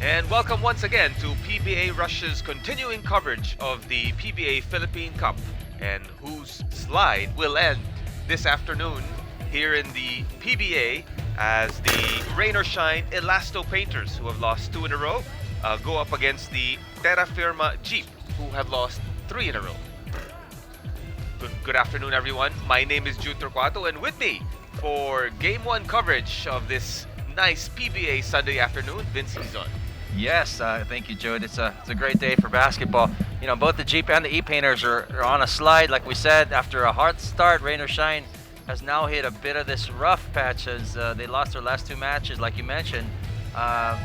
And welcome once again to PBA Russia's continuing coverage of the PBA Philippine Cup, and whose slide will end this afternoon here in the PBA as the rain or shine Elastopainters, who have lost 2 in a row, go up against the Terrafirma Dyip, who have lost 3 in a row. Good afternoon, everyone. My name is Jude Torquato, and with me for Game 1 coverage of this nice PBA Sunday afternoon, Vince Lizon. Yes, thank you, Jude. It's a great day for basketball. You know, both the Dyip and the E-Painters are on a slide, like we said, after a hard start. Rain or shine has now hit a bit of this rough patch as they lost their last 2 matches, like you mentioned,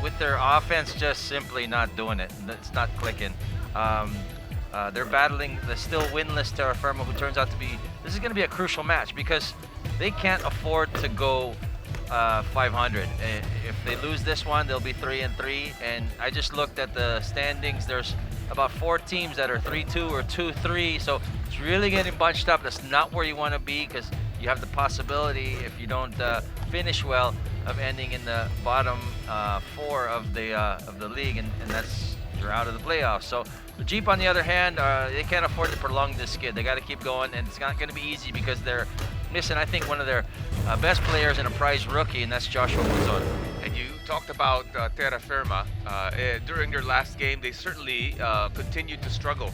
with their offense just simply not doing it. It's not clicking. They're battling the still winless Terrafirma, who turns out to be, this is going to be a crucial match because they can't afford to go 500. If they lose this one, they'll be 3-3. And I just looked at the standings. There's about 4 teams that are 3-2 or 2-3. So it's really getting bunched up. That's not where you want to be, because you have the possibility, if you don't finish well, of ending in the bottom 4 of the league, and that's, you're out of the playoffs. So the Dyip, on the other hand, they can't afford to prolong this skid. They got to keep going, and it's not going to be easy because they're missing, I think, one of their best players and a prize rookie, and that's Joshua Monzon. And you talked about Terrafirma. During their last game, they certainly continued to struggle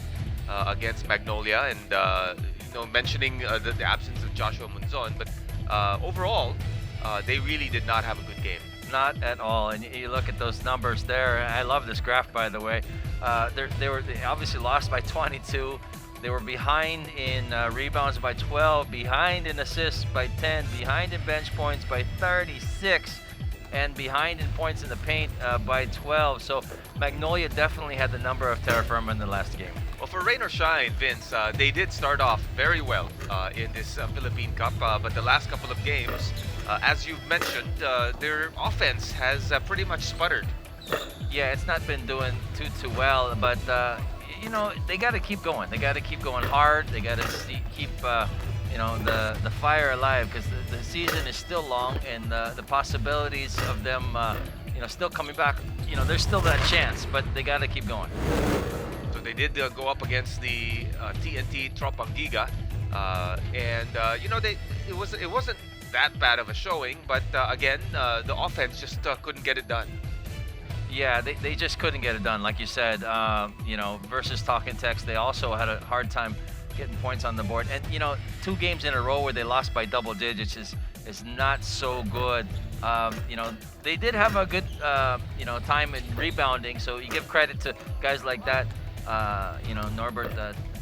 against Magnolia, and mentioning the absence of Joshua Monzon, but overall, they really did not have a good game. Not at all. And you look at those numbers there. I love this graph, by the way. They obviously lost by 22. They were behind in rebounds by 12, behind in assists by 10, behind in bench points by 36, and behind in points in the paint by 12. So Magnolia definitely had the number of Terrafirma in the last game. Well, for rain or shine, Vince, they did start off very well in this Philippine Cup, but the last couple of games, as you've mentioned, their offense has pretty much sputtered. Yeah, it's not been doing too well, but you know, they got to keep going. They got to keep going hard. They got to keep the fire alive, because the season is still long, and the possibilities of them still coming back, there's still that chance, but they got to keep going. So they did go up against the TNT Tropangiga, and it wasn't that bad of a showing, but again, the offense just couldn't get it done. Yeah, they just couldn't get it done, like you said. Versus Talking Tex, they also had a hard time getting points on the board. And 2 games in a row where they lost by double digits is not so good. They did have a good time in rebounding, so you give credit to guys like that. Norbert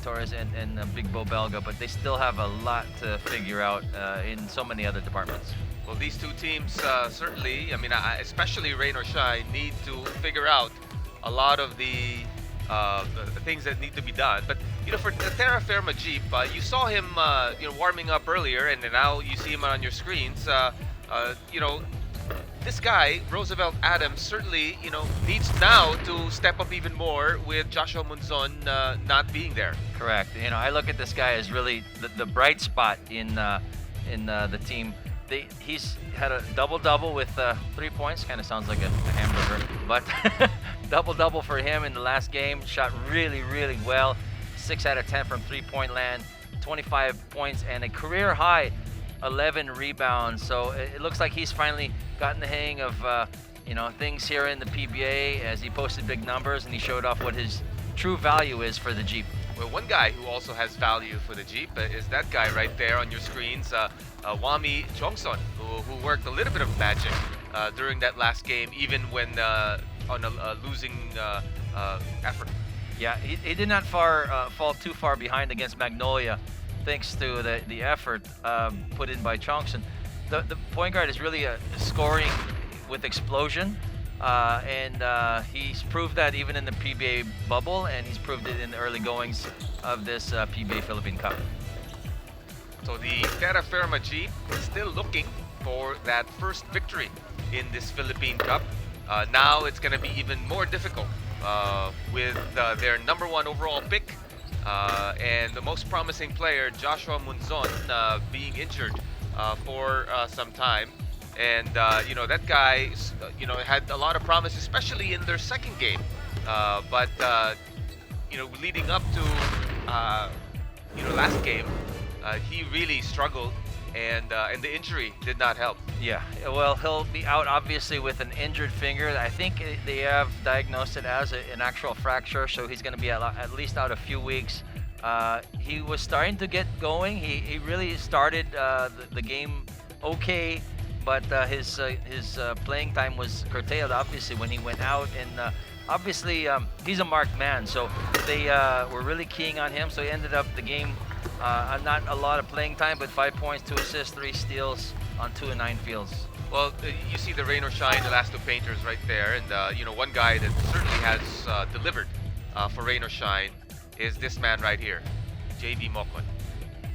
Torres and Big Bo Belga, but they still have a lot to figure out in so many other departments. Well, these 2 teams certainly, especially Rain or Shine, need to figure out a lot of the things that need to be done. But for the Terrafirma Dyip, you saw him warming up earlier, and now you see him on your screens. This guy, Roosevelt Adams, certainly needs now to step up even more with Joshua Monzon not being there. Correct. I look at this guy as really the bright spot in the team. He's had a double-double with 3 points. Kind of sounds like a hamburger, but double-double for him in the last game. Shot really, really well. 6 out of 10 from three-point land, 25 points, and a career-high 11 rebounds. So it looks like he's finally gotten the hang of things here in the PBA, as he posted big numbers and he showed off what his true value is for the Dyip. Well, one guy who also has value for the Dyip is that guy right there on your screens, Wami Jongson, who worked a little bit of magic during that last game, even when on a losing effort. Yeah, he did not fall too far behind against Magnolia, thanks to the effort put in by Chongson. The point guard is really scoring with explosion, and he's proved that even in the PBA bubble, and he's proved it in the early goings of this PBA Philippine Cup. So the Terrafirma Dyip is still looking for that first victory in this Philippine Cup. Now it's going to be even more difficult with their number 1 overall pick and the most promising player, Joshua Monzon, being injured for some time. And that guy, had a lot of promise, especially in their second game. But leading up to last game, he really struggled, and the injury did not help. Yeah, well, he'll be out obviously with an injured finger. I think they have diagnosed it as an actual fracture, so he's going to be at least out a few weeks. He was starting to get going. He really started the game okay, but his playing time was curtailed obviously when he went out, and obviously he's a marked man, so they were really keying on him. So he ended up the game not a lot of playing time, but 5 points, 2 assists, 3 steals on 2 and 9 fields. Well, you see the rain or shine Elastopainters right there, and one guy that certainly has delivered for rain or shine is this man right here, JV Mokon.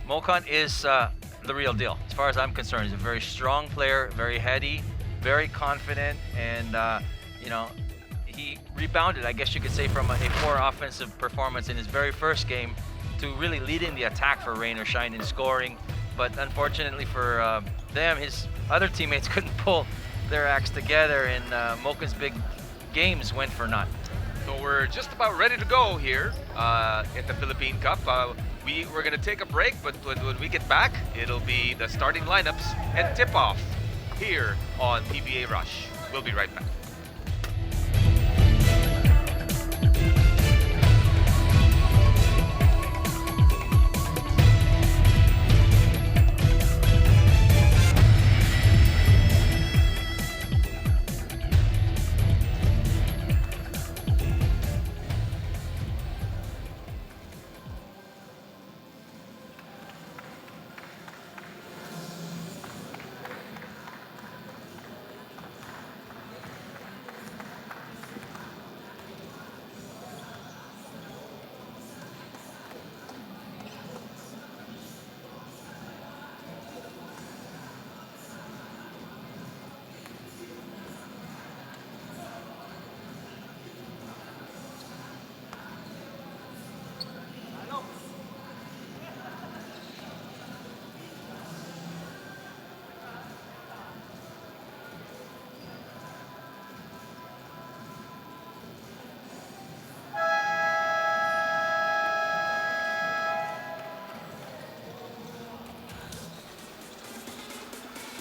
Mokon is the real deal as far as I'm concerned. He's a very strong player, very heady, very confident, and he rebounded, I guess you could say, from a poor offensive performance in his very first game to really leading the attack for rain or shine in scoring. But unfortunately for them, his other teammates couldn't pull their acts together, and Mocha's big games went for naught. So we're just about ready to go here at the Philippine Cup. We're going to take a break, but when we get back, it'll be the starting lineups and tip-off here on PBA Rush. We'll be right back.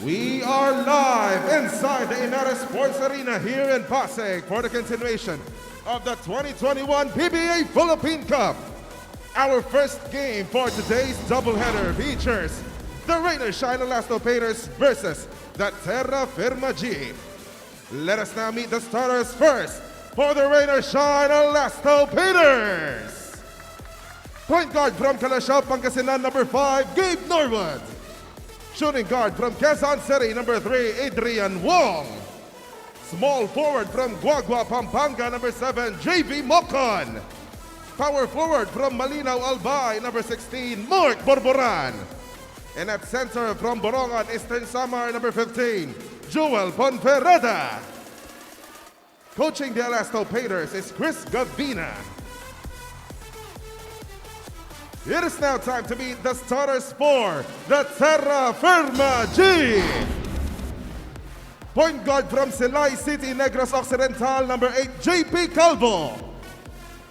We are live inside the Inara Sports Arena here in Pasig for the continuation of the 2021 PBA Philippine Cup. Our first game for today's doubleheader features the Rain or Shine Elastopainters versus the Terrafirma Dyip. Let us now meet the starters first for the Rain or Shine Elastopainters. Point guard from Calasiao, Pangasinan, number 5, Gabe Norwood. Shooting guard from Quezon City, number 3, Adrian Wong. Small forward from Guagua, Pampanga, number 7, JV Mokon. Power forward from Malinaw, Albay, number 16, Mark Borboran. And at center from Borongan, Eastern Samar, number 15, Joel Ponferrada. Coaching the Elastopainters is Chris Gavina. It is now time to meet the starters for the Terrafirma Dyip. Point guard from Silay City, Negros Occidental, number 8, JP Calvo.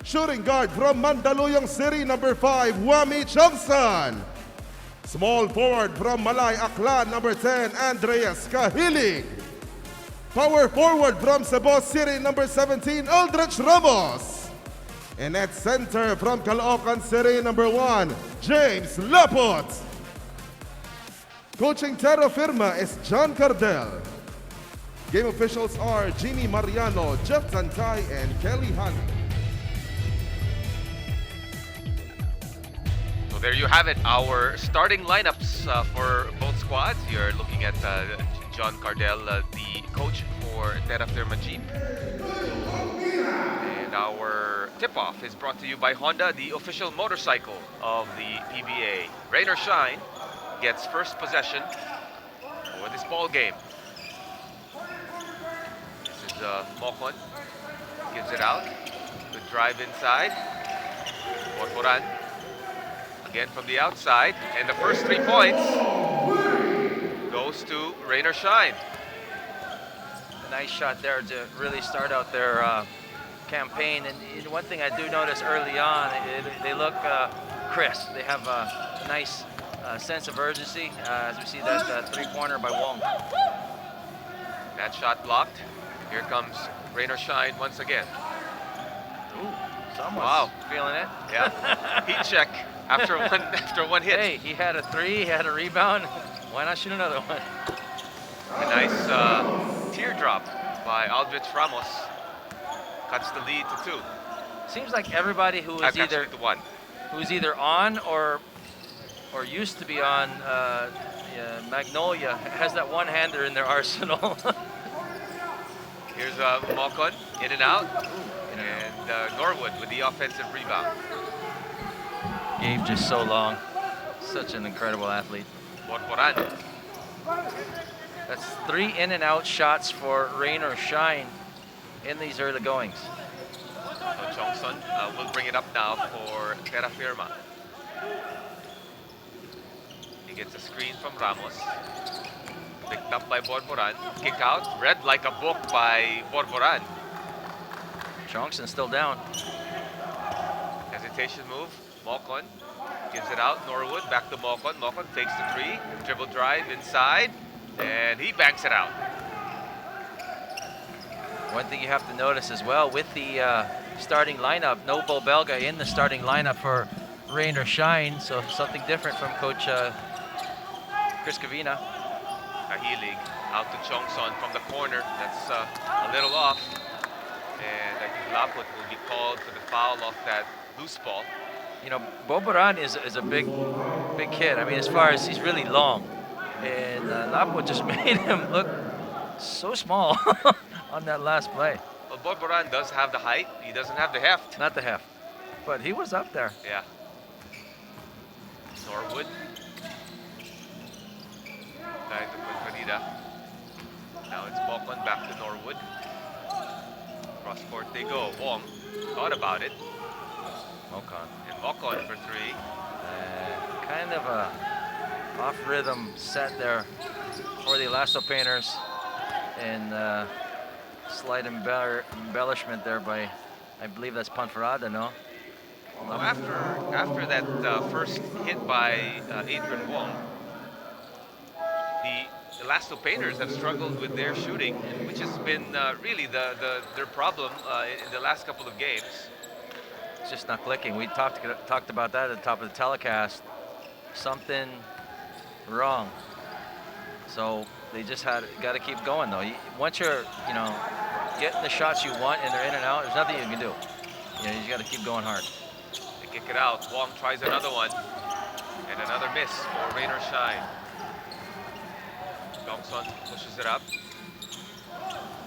Shooting guard from Mandaluyong City, number 5, Wami Chongson. Small forward from Malay Aklan, number 10, Andreas Kahilig. Power forward from Cebu City, number 17, Aldrich Ramos. And at center from Caloocan City, number 1, James Lapot. Coaching Terrafirma is John Cardel. Game officials are Jimmy Mariano, Jeff Tantay, and Kelly Honey. So there you have it, our starting lineups for both squads. You're looking at John Cardel, the coach for Terrafirma Dyip. And our tip-off is brought to you by Honda, the official motorcycle of the PBA. Rain or shine gets first possession for this ball game. This is Mokon, gives it out. Good drive inside. Borboran again from the outside, and the first 3 points goes to Rain or Shine. a nice shot there to really start out their campaign. And one thing I do notice early on, they look crisp. They have a nice sense of urgency as we see that three-pointer by Wong. That shot blocked. Here comes rain or shine once again. Ooh, someone's Wow. feeling it. Yeah. Heat check after one hit. Hey, he had a three, he had a rebound. Why not shoot another one? A nice teardrop by Aldrich Ramos. Cuts the lead to 2. Seems like everybody who is Actually to 1. who's either on or used to be on Magnolia has that one-hander in their arsenal. Here's Malcon, in and out. And Norwood with the offensive rebound. Gabe just so long. Such an incredible athlete. Borboran. That's 3 in and out shots for rain or shine in these early goings. So Johnson will bring it up now for Terrafirma. He gets a screen from Ramos. Picked up by Borboran. Kick out. Read like a book by Borboran. Johnson still down. Hesitation move. Malcon gives it out. Norwood back to Malcon. Malcon takes the 3. Dribble drive inside. And he banks it out. One thing you have to notice as well with the starting lineup, no Bo Belga in the starting lineup for rain or shine, so something different from Coach Chris Cavina. Kahilig out to Chongson from the corner. That's a little off. And I think Laput will be called for the foul off that loose ball. You know, Boboran is a big kid. I mean, as far as he's really long. And Laput just made him look so small on that last play. Well, Borboran does have the height. He doesn't have the heft. Not the heft, but he was up there. Yeah. Norwood. Guys with Farida. Now it's Malcon back to Norwood. Cross court they go. Wong thought about it. Mokon. And Malcon for 3. Kind of a off-rhythm set there for the Elastopainters, and slight embellishment there by, I believe that's Panfarada, no? Well, after that first hit by Adrian Wong, the Elastopainters have struggled with their shooting, which has been really their problem in the last couple of games. It's just not clicking. We talked about that at the top of the telecast. Something wrong. So they just got to keep going though. Once you're, getting the shots you want and they're in and out, there's nothing you can do. You just got to keep going hard. They kick it out. Wong tries another one, and another miss for rain or shine. Dongson pushes it up.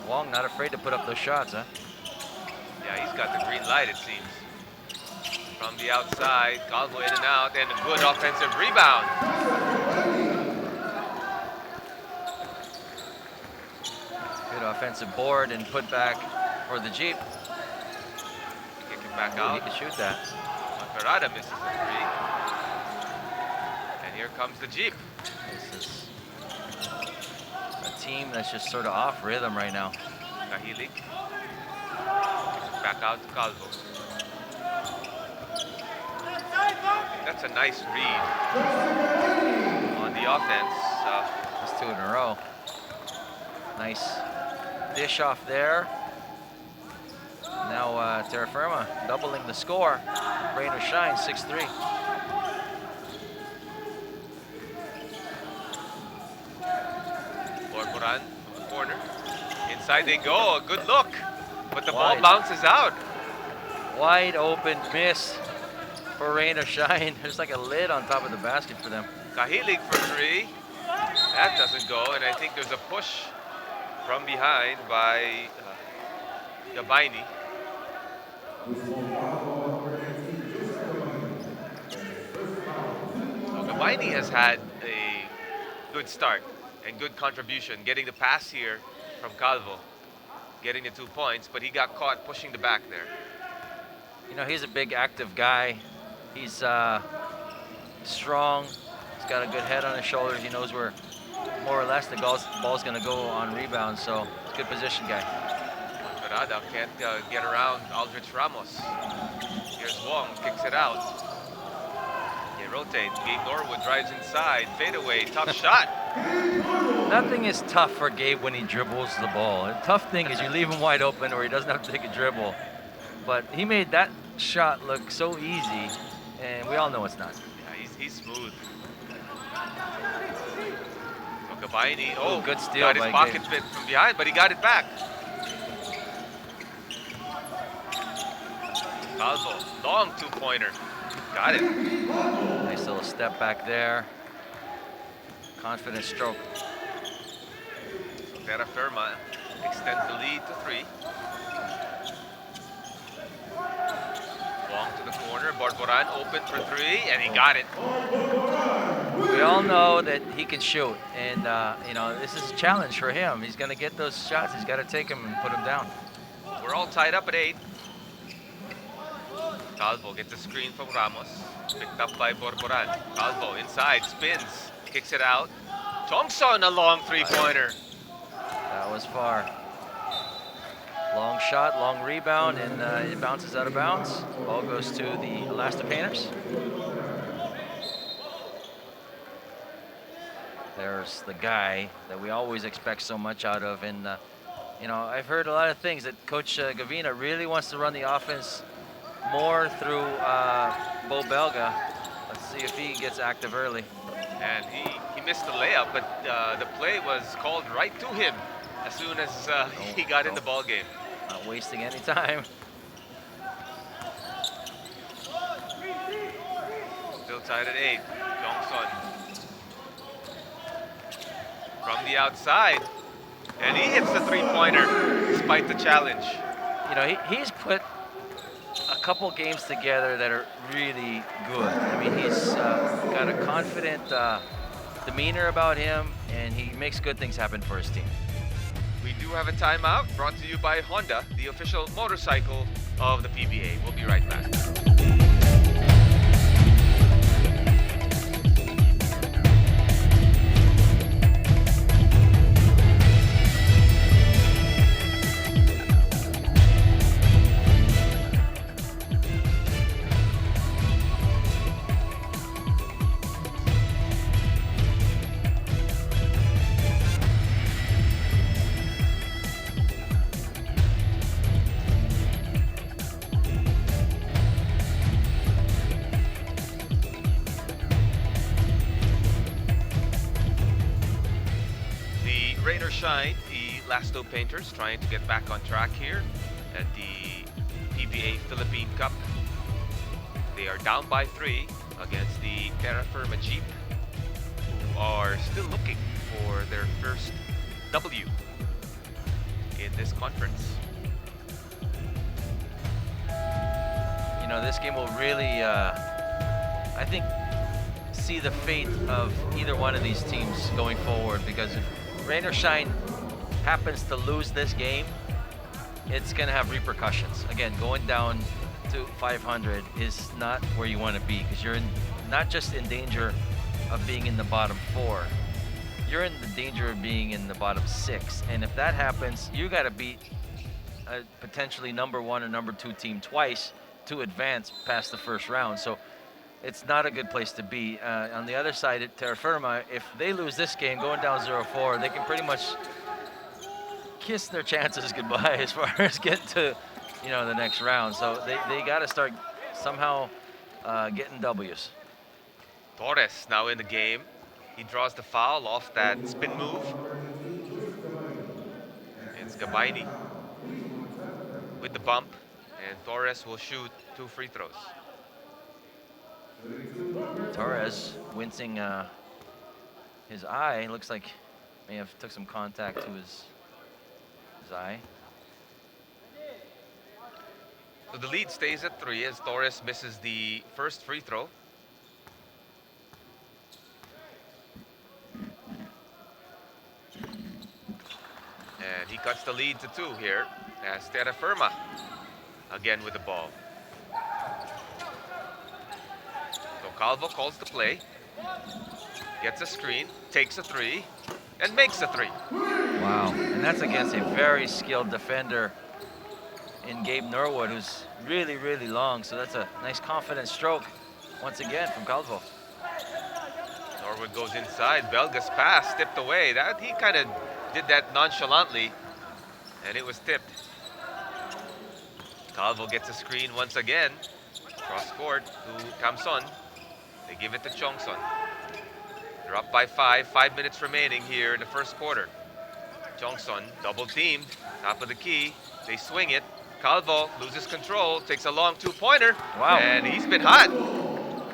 Wong not afraid to put up those shots, huh? Yeah, he's got the green light, it seems. From the outside, Calvo in and out, and a good offensive rebound. Good offensive board and put back for the Jeep. Kick it back out. He can shoot that. Ferrada misses the 3. And here comes the Jeep. This is a team that's just sort of off rhythm right now. Kahilig. Kicks it back out to Calvo. That's a nice read on the offense. That's 2 in a row. Nice dish off there. Now Terrafirma doubling the score. Rain or shine, 6-3. Borboran from the corner. Inside they go. A good look. But the ball Wide. bounces out. Wide open miss for rain or shine. There's like a lid on top of the basket for them. Kahilig for 3. That doesn't go. And I think there's a push from behind by Gabaini. So Gabaini has had a good start and good contribution, getting the pass here from Calvo, getting the 2 points, but he got caught pushing the back there. He's a big active guy. He's strong. He's got a good head on his shoulders. He knows where more or less the ball's going to go on rebound. So it's good position guy. Dorada can't get around Aldrich Ramos. Here's Wong, kicks it out. They rotate. Gabe Norwood drives inside. Fadeaway, tough shot. Nothing is tough for Gabe when he dribbles the ball. The tough thing is you leave him wide open or he doesn't have to take a dribble. But he made that shot look so easy, and we all know it's not. Yeah, he's smooth. So Gabaini, oh, good steal got his by pocket Gabe. bit from behind, but he got it back. Calvo, long two-pointer. Got it. Nice little step back there. Confident stroke. Terrafirma extends the lead to 3. Wong to the corner. Borboran open for 3, and he got it. We all know that he can shoot, and you know, this is a challenge for him. He's going to get those shots. He's got to take them and put them down. We're all tied up at 8. Calvo gets a screen from Ramos. Picked up by Borboran. Calvo inside, spins, kicks it out. Thompson, a long three-pointer. That was far. Long shot, long rebound, and it bounces out of bounds. Ball goes to the Elastopainters. There's the guy that we always expect so much out of, and you know, I've heard a lot of things that Coach Gavina really wants to run the offense more through Bo Belga. Let's see if he gets active early. And he missed the layup, but the play was called right to him as soon as he got in the ball game. Not wasting any time. Still tied at 8. Jongson from the outside, and he hits the three-pointer despite the challenge. You know, he's put a couple games together that are really good. I mean, he's got a confident demeanor about him, and he makes good things happen for his team. We do have a timeout brought to you by Honda, the official motorcycle of the PBA. We'll be right back. Rain or shine, the Elastopainters trying to get back on track here at the PBA Philippine Cup. They are down by 3 against the Terrafirma Dyip, who are still looking for their first W in this conference. You know, this game will really, I think, see the fate of either one of these teams going forward, because if Rain or Shine happens to lose this game, it's going to have repercussions. Again, going down to 500 is not where you want to be, because you're not just in danger of being in the bottom 4, you're in the danger of being in the bottom 6. And if that happens, you got to beat a potentially number 1 or number 2 team twice to advance past the first round. So it's not a good place to be. On the other side, at Terrafirma, if they lose this game, going down 0-4, they can pretty much kiss their chances goodbye as far as getting to, you know, the next round. So they got to start somehow getting W's. Torres now in the game. He draws the foul off that spin move. It's Gabaini with the bump, and Torres will shoot 2 free throws. Torres wincing his eye. Looks like may have took some contact to his eye. So the lead stays at 3 as Torres misses the first free throw. And he cuts the lead to 2 here as Terrafirma again with the ball. So Calvo calls the play, gets a screen, takes a 3, and makes a 3. Wow, Wow, and that's against a very skilled defender in Gabe Norwood, who's really, really long. So that's a nice confident stroke once again from Calvo. Norwood goes inside. Belga's pass tipped away. That he kind of did that nonchalantly, and it was tipped. Calvo gets a screen once again. Cross court to Kamson. They give it to Chongson. They're up by 5. 5 minutes remaining here in the first quarter. Chongson double teamed. Top of the key. They swing it. Calvo loses control. Takes a long two-pointer. Wow. And he's been hot.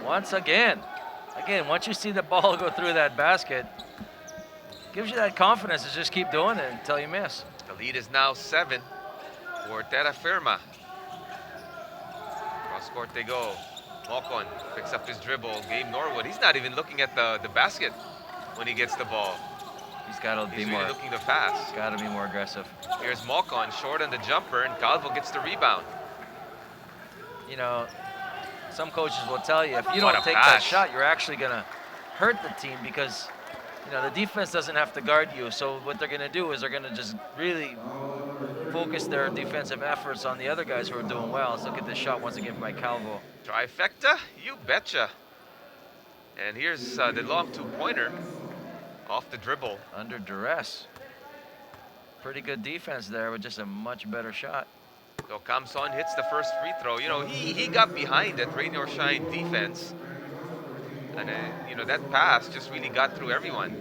Once again. Again, once you see the ball go through that basket, gives you that confidence to just keep doing it until you miss. The lead is now 7 for Terrafirma. Cross court they go. Mocon picks up his dribble. Gabe Norwood, he's not even looking at the basket when he gets the ball. He's got to be He's more. really looking to pass. Got to be more aggressive. Here's Mocon, short on the jumper, and Calvo gets the rebound. You know, some coaches will tell you if you What don't a take that pass. shot, you're actually going to hurt the team because, you know, the defense doesn't have to guard you. So what they're going to do is they're going to just really focus their defensive efforts on the other guys who are doing well. Let's look at this shot once again by Calvo. Trifecta? You betcha. And here's the long two-pointer off the dribble. Under duress. Pretty good defense there with just a much better shot. So Kamson hits the first free throw. You know, he got behind that rain or shine defense. And, you know, that pass just really got through everyone.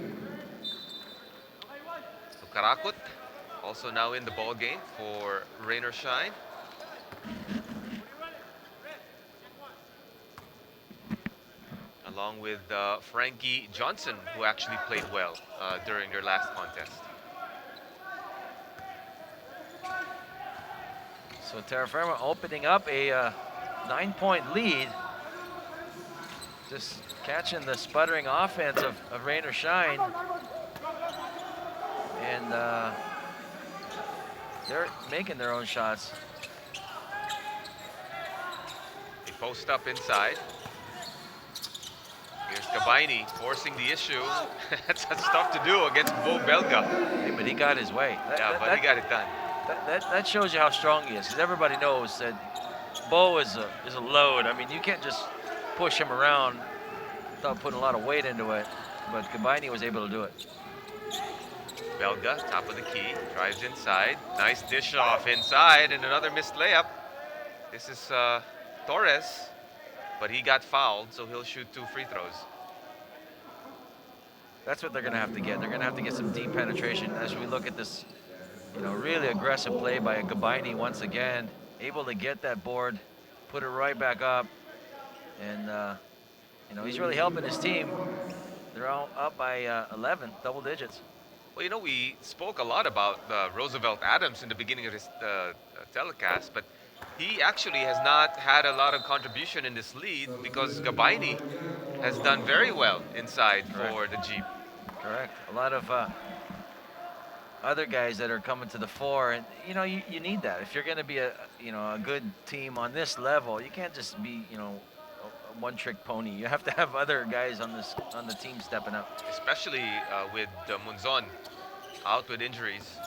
So Karakut also now in the ball game for rain or shine. Along with Frankie Johnson, who actually played well during their last contest. So Terrafirma opening up a 9-point lead. Just catching the sputtering offense of rain or shine. And they're making their own shots. They post up inside. Here's Gabaini forcing the issue. That's tough to do against Bo Belga. Hey, but he got his way. But he got it done. That shows you how strong he is, because everybody knows that Bo is a load. I mean, you can't just push him around without putting a lot of weight into it. But Gabaini was able to do it. Belga, top of the key, drives inside. Nice dish off inside, and another missed layup. This is Torres, but he got fouled, so he'll shoot 2 free throws. That's what they're going to have to get. They're going to have to get some deep penetration as we look at this, you know, really aggressive play by Gabaini once again. Able to get that board, put it right back up, and you know, he's really helping his team. They're all up by 11, double digits. Well, you know, we spoke a lot about Roosevelt Adams in the beginning of this telecast, but he actually has not had a lot of contribution in this lead because Gabaini has done very well inside for the Jeep. Correct. A lot of other guys that are coming to the fore, and you know, you need that. If you're going to be a good team on this level, you can't just be, you know, a one-trick pony. You have to have other guys on the team stepping up. Especially with Munzon out with injuries.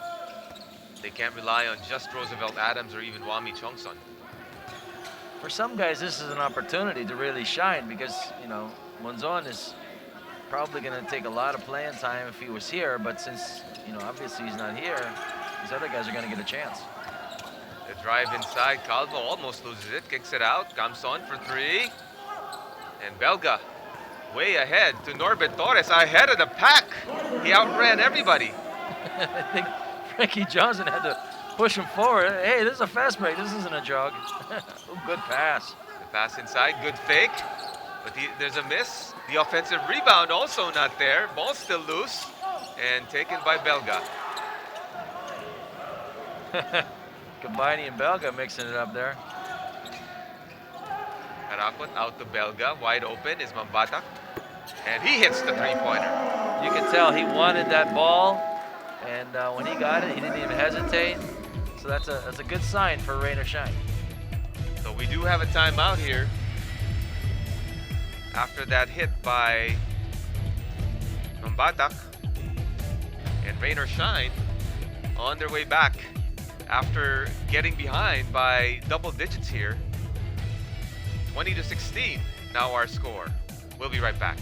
They can't rely on just Roosevelt Adams or even Wami Chongson. For some guys, this is an opportunity to really shine because, you know, Munzon is probably going to take a lot of playing time if he was here, but since, you know, obviously he's not here, these other guys are going to get a chance. The drive inside, Calvo almost loses it, kicks it out, Kamson for 3. And Belga way ahead to Norbert Torres, ahead of the pack. He outran everybody. I think Frankie Johnson had to push him forward. Hey, this is a fast break. This isn't a jog. Oh, good pass. The pass inside, good fake. But there's a miss. The offensive rebound also not there. Ball still loose and taken by Belga. Gabaini and Belga mixing it up there. Karakot out to Belga. Wide open is Mambatak. And he hits the three-pointer. You can tell he wanted that ball. And when he got it, he didn't even hesitate. So that's a good sign for rain or shine. So we do have a timeout here. After that hit by Mambatak and rain or shine, on their way back after getting behind by double digits here. 20-16 now our score. We'll be right back.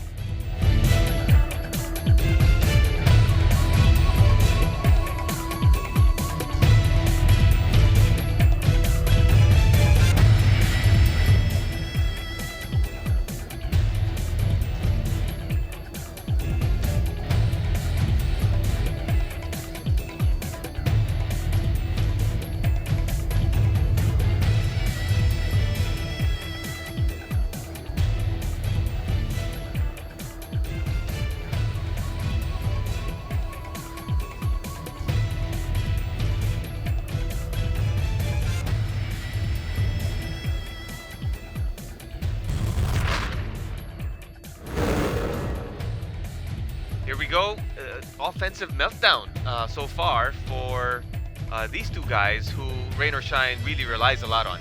Here we go. Offensive meltdown so far for these two guys who rain or shine really relies a lot on.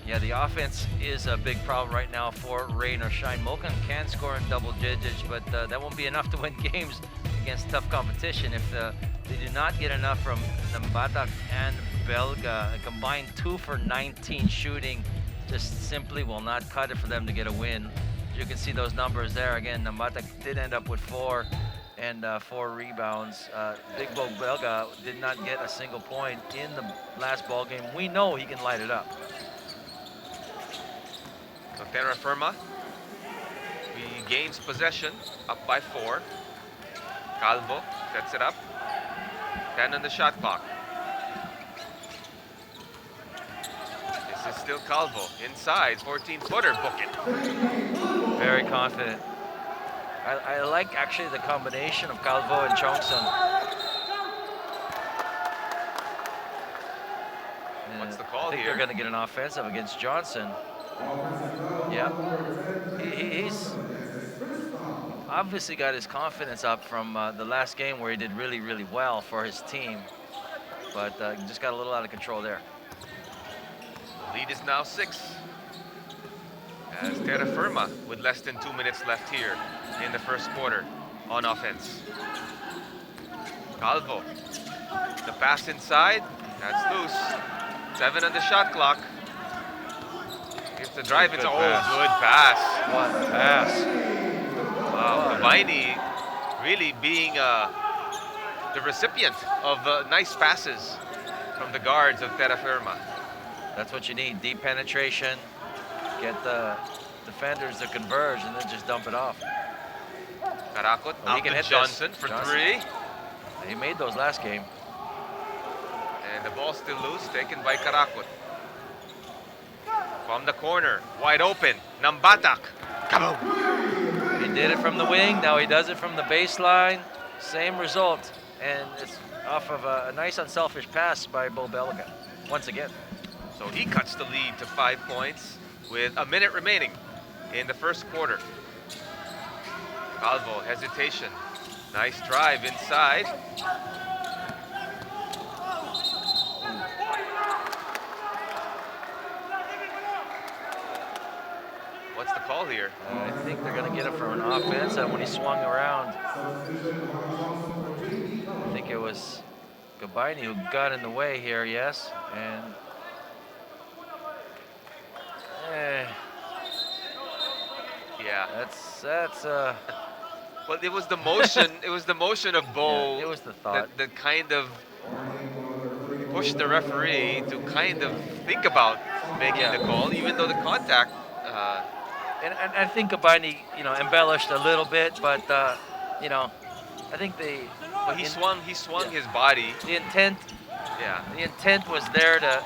Yeah, the offense is a big problem right now for rain or shine. Mokan can score in double digits, but that won't be enough to win games against tough competition if they do not get enough from Nambatak and Belga. A combined 2 for 19 shooting just simply will not cut it for them to get a win. You can see those numbers there. Again, Nambatak did end up with 4 and 4 rebounds. Big Bo Belga did not get a single point in the last ball game. We know he can light it up. So Terrafirma regains possession, up by 4. Calvo sets it up. 10 on the shot clock. This is still Calvo inside, 14-footer, book it. Very confident. I like actually the combination of Calvo and Chongsun. What's the call I think here? they're going to get an offensive against Johnson. Yeah. He's obviously got his confidence up from the last game where he did really, really well for his team. But just got a little out of control there. The lead is now 6. As Terrafirma with less than 2 minutes left here in the first quarter on offense. Calvo, the pass inside, that's loose. 7 on the shot clock. Here's the drive, it's a good pass. What a pass. Wow, Kabaini really being the recipient of nice passes from the guards of Terrafirma. That's what you need, deep penetration. Get the defenders to converge and then just dump it off. Karakot Well, he out can to hit Johnson this. for Johnson. 3. He made those last game. And the ball still loose, taken by Karakot. From the corner, wide open, Nambatak. Kaboom! He did it from the wing, now he does it from the baseline. Same result. And it's off of a nice unselfish pass by Bo Belga, once again. So he cuts the lead to 5 points with a minute remaining in the first quarter. Calvo, hesitation. Nice drive inside. What's the call here? I think they're going to get it from an offense. When he swung around, I think it was Gabaini who got in the way here, yes. And Yeah. that's Well, it was the motion. It was the motion of Bo. yeah, it was the thought. that kind of pushed the referee to kind of think about making the call, even though the contact. And I think Gabaini, embellished a little bit, but I think Well, he swung his body. the intent. Yeah. The intent was there to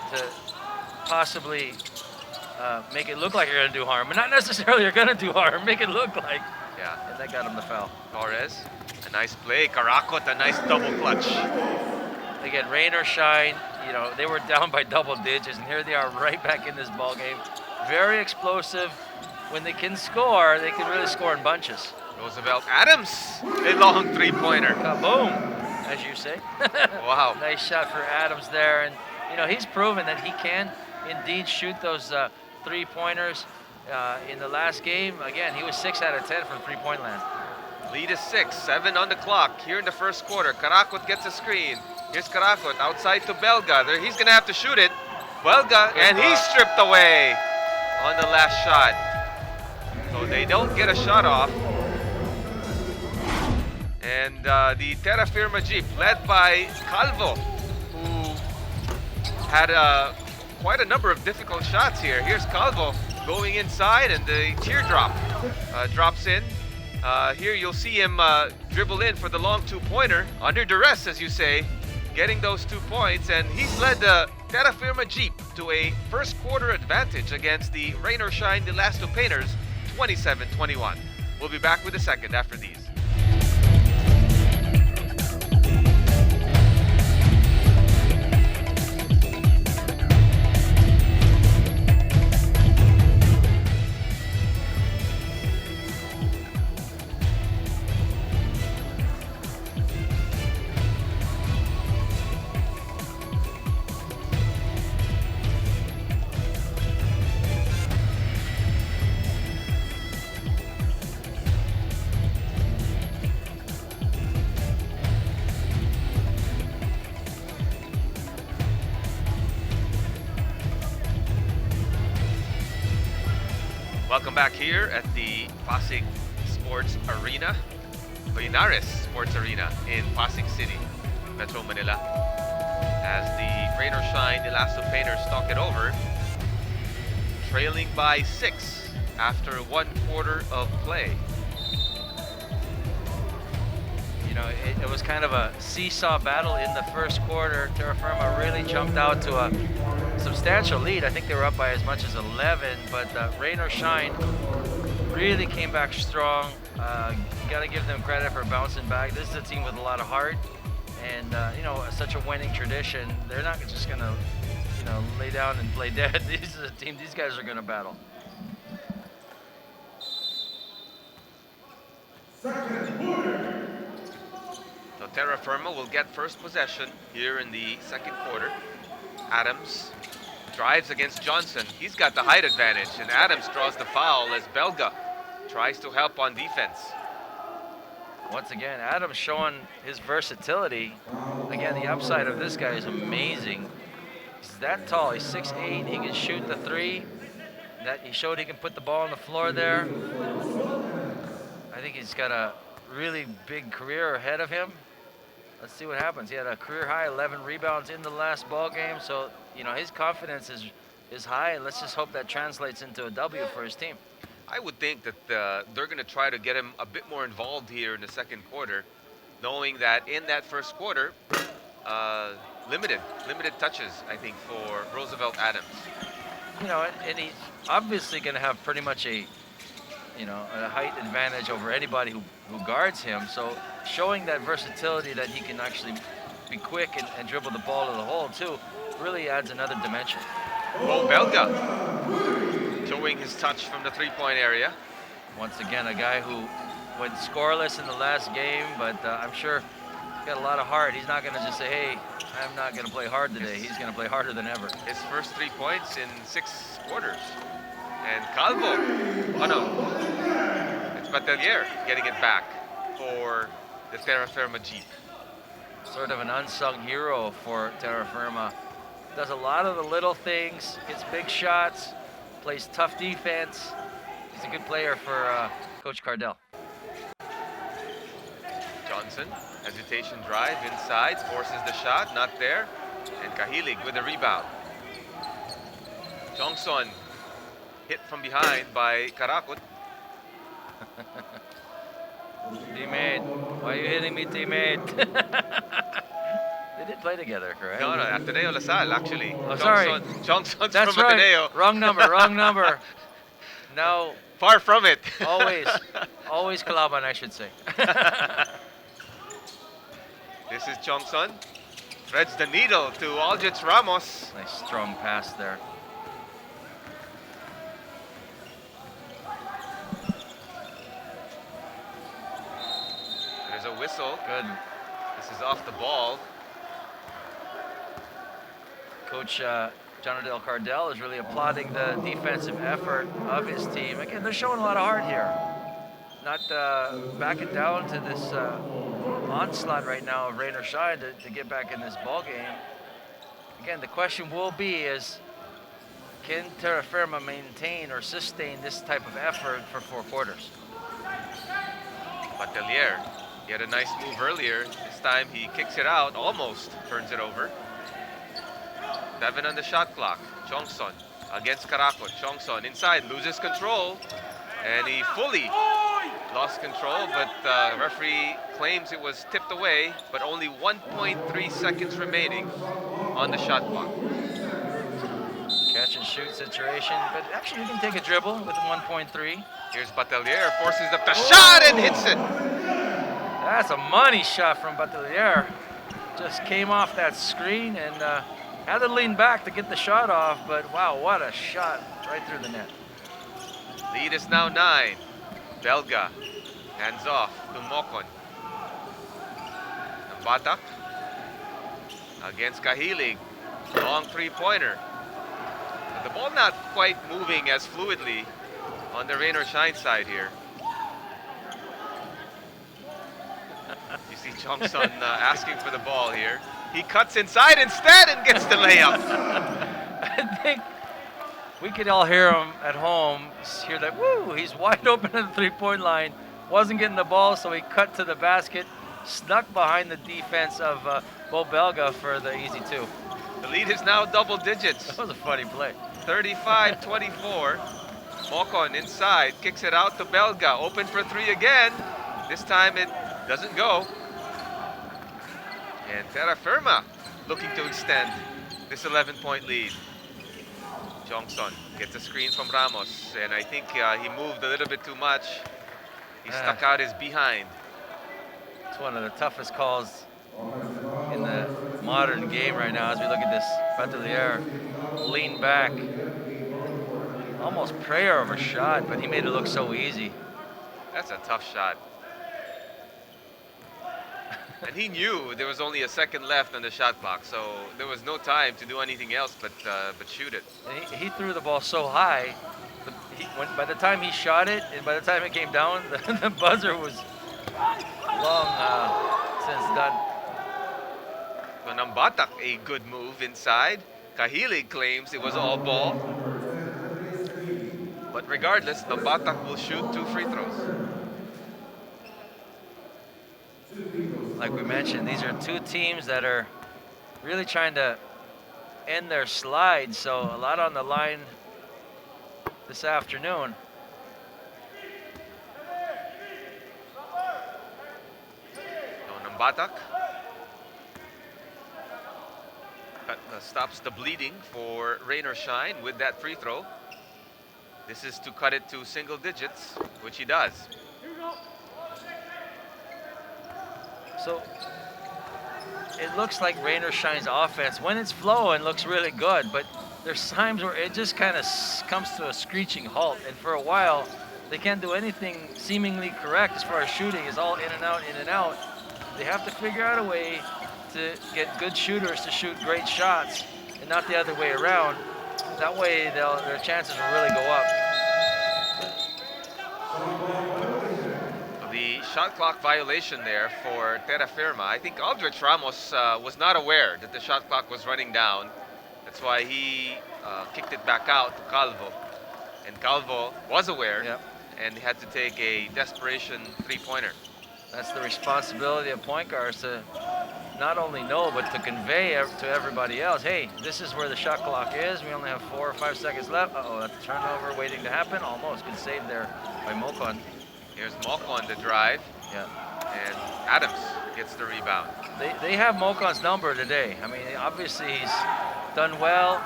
possibly make it look like you're going to do harm, but not necessarily you're going to do harm. Make it look like. Yeah. And that got him the foul. Torres, a nice play. Karakot, a nice double clutch. Again, rain or shine, they were down by double digits, and here they are right back in this ball game. Very explosive. When they can score, they can really score in bunches. Roosevelt Adams, a long three-pointer. Kaboom, as you say. Wow. Nice shot for Adams there, and he's proven that he can indeed shoot those three-pointers. In the last game, again, he was 6 out of 10 from three-point land. Lead is 6, 7 on the clock here in the first quarter. Karakot gets a screen. Here's Karakot outside to Belga. There, he's gonna have to shoot it. Belga, and he's stripped away on the last shot. So they don't get a shot off. And the Terrafirma Jeep, led by Calvo, who had quite a number of difficult shots here. Here's Calvo going inside, and the teardrop drops in. Here you'll see him dribble in for the long two-pointer, under duress, as you say, getting those 2 points, and he's led the Terrafirma Jeep to a first quarter advantage against the Rain or Shine Elastopainters, 27-21. We'll be back with the second after these. Welcome back here at the Pasig Sports Arena, Linares Sports Arena in Pasig City, Metro Manila. As the Rain or Shine Elastopainters talk it over, trailing by 6 after 1 quarter of play. You know, it was kind of a seesaw battle in the first quarter. Terrafirma really jumped out to a substantial lead. I think they were up by as much as 11, but Rain or Shine really came back strong. Got to give them credit for bouncing back. This is a team with a lot of heart, and you know, such a winning tradition. They're not just gonna, you know, lay down and play dead. This is a team. These guys are gonna battle. So Terrafirma will get first possession here in the second quarter. Adams drives against Johnson. He's got the height advantage, and Adams draws the foul as Belga tries to help on defense. Once again, Adams showing his versatility. Again, the upside of this guy is amazing. He's that tall. He's 6'8". He can shoot the three. That he showed he can put the ball on the floor there. I think he's got a really big career ahead of him. Let's see what happens. He had a career high 11 rebounds in the last ball game, so you know his confidence is high, and let's just hope that translates into a W for his team. I would think that they're going to try to get him a bit more involved here in the second quarter, knowing that in that first quarter, limited touches, I think, for Roosevelt Adams. You know, and he's obviously going to have pretty much a height advantage over anybody who guards him. So showing that versatility that he can actually be quick and dribble the ball to the hole too really adds another dimension. Oh, Belga showing his touch from the three-point area. Once again, a guy who went scoreless in the last game, but I'm sure he's got a lot of heart. He's not going to just say, hey, I'm not going to play hard today. He's going to play harder than ever. His first 3 points in 6 quarters. And Calvo, oh no, it's Batelier getting it back for the Terrafirma Jeep. Sort of an unsung hero for Terrafirma. Does a lot of the little things, hits big shots, plays tough defense. He's a good player for Coach Cardell. Johnson, hesitation drive inside, forces the shot, not there. And Kahilig with the rebound. Jongson hit from behind by Karakot. Teammate, why are you hitting me, teammate? They did play together, correct? No, Ateneo Lasal, actually. Oh, sorry. Jongson's That's from right. Ateneo. Wrong number. No. Far from it. Always Kalaban, I should say. This is Jongson. Threads the needle to Aljits Ramos. Nice strong pass there. There's a whistle. Good. This is off the ball. Coach Jonadel Cardell is really applauding the defensive effort of his team. Again, they're showing a lot of heart here. not backing down to this onslaught right now of rain or shine to get back in this ball game. Again, the question will be is, can Terrafirma maintain or sustain this type of effort for 4 quarters? Batelier, he had a nice move earlier. This time he kicks it out, almost turns it over. 7 on the shot clock. Chongson against Karakot. Chongson inside, loses control. And he fully lost control, but referee claims it was tipped away, but only 1.3 seconds remaining on the shot clock. Catch and shoot situation, but actually you can take a dribble with 1.3. Here's Batelier, forces up the shot and hits it. That's a money shot from Batelier. Just came off that screen and had to lean back to get the shot off, but wow, what a shot right through the net. Lead is now 9. Belga hands off to Mocon. Batak against Kahilig. Long 3-pointer. But the ball not quite moving as fluidly on the rain or shine side here. You see Chongson asking for the ball here. He cuts inside instead and gets the layup. I think we could all hear him at home, hear that, woo, he's wide open at the 3-point line, wasn't getting the ball, so he cut to the basket, snuck behind the defense of Bo Belga for the easy 2. The lead is now double digits. That was a funny play. 35-24. Mocon inside, kicks it out to Belga, open for 3 again. This time it doesn't go. And Terrafirma looking to extend this 11-point lead. Chongson gets a screen from Ramos, and I think he moved a little bit too much. He stuck out his behind. It's one of the toughest calls in the modern game right now as we look at this. Batelier lean back. Almost prayer of a shot, but he made it look so easy. That's a tough shot. And he knew there was only a second left on the shot clock, so there was no time to do anything else but shoot it. And he threw the ball so high. By the time he shot it, and by the time it came down, the buzzer was long since done. So Nambatak, a good move inside. Kahilig claims it was all ball. But regardless, Nambatak will shoot 2 free throws. Like we mentioned, these are 2 teams that are really trying to end their slide, so a lot on the line this afternoon. So Nambatak stops the bleeding for rain or shine with that free throw. This is to cut it to single digits, which he does. So it looks like rain or shine's offense, when it's flowing, looks really good, but there's times where it just kind of comes to a screeching halt, and for a while they can't do anything seemingly correct as far as shooting. It's all in and out, in and out. They have to figure out a way to get good shooters to shoot great shots and not the other way around. That way their chances will really go up. The shot clock violation there for Terrafirma. I think Aldrich Ramos was not aware that the shot clock was running down. That's why he kicked it back out to Calvo. And Calvo was aware, Yep. and he had to take a desperation 3-pointer. That's the responsibility of point guards to not only know, but to convey to everybody else, hey, this is where the shot clock is. We only have 4 or 5 seconds left. Uh-oh, that's a turnover waiting to happen. Almost good save there by Mocon. Here's Mocon to drive, Yeah. and Adams gets the rebound. They have Mocon's number today. I mean, obviously he's done well,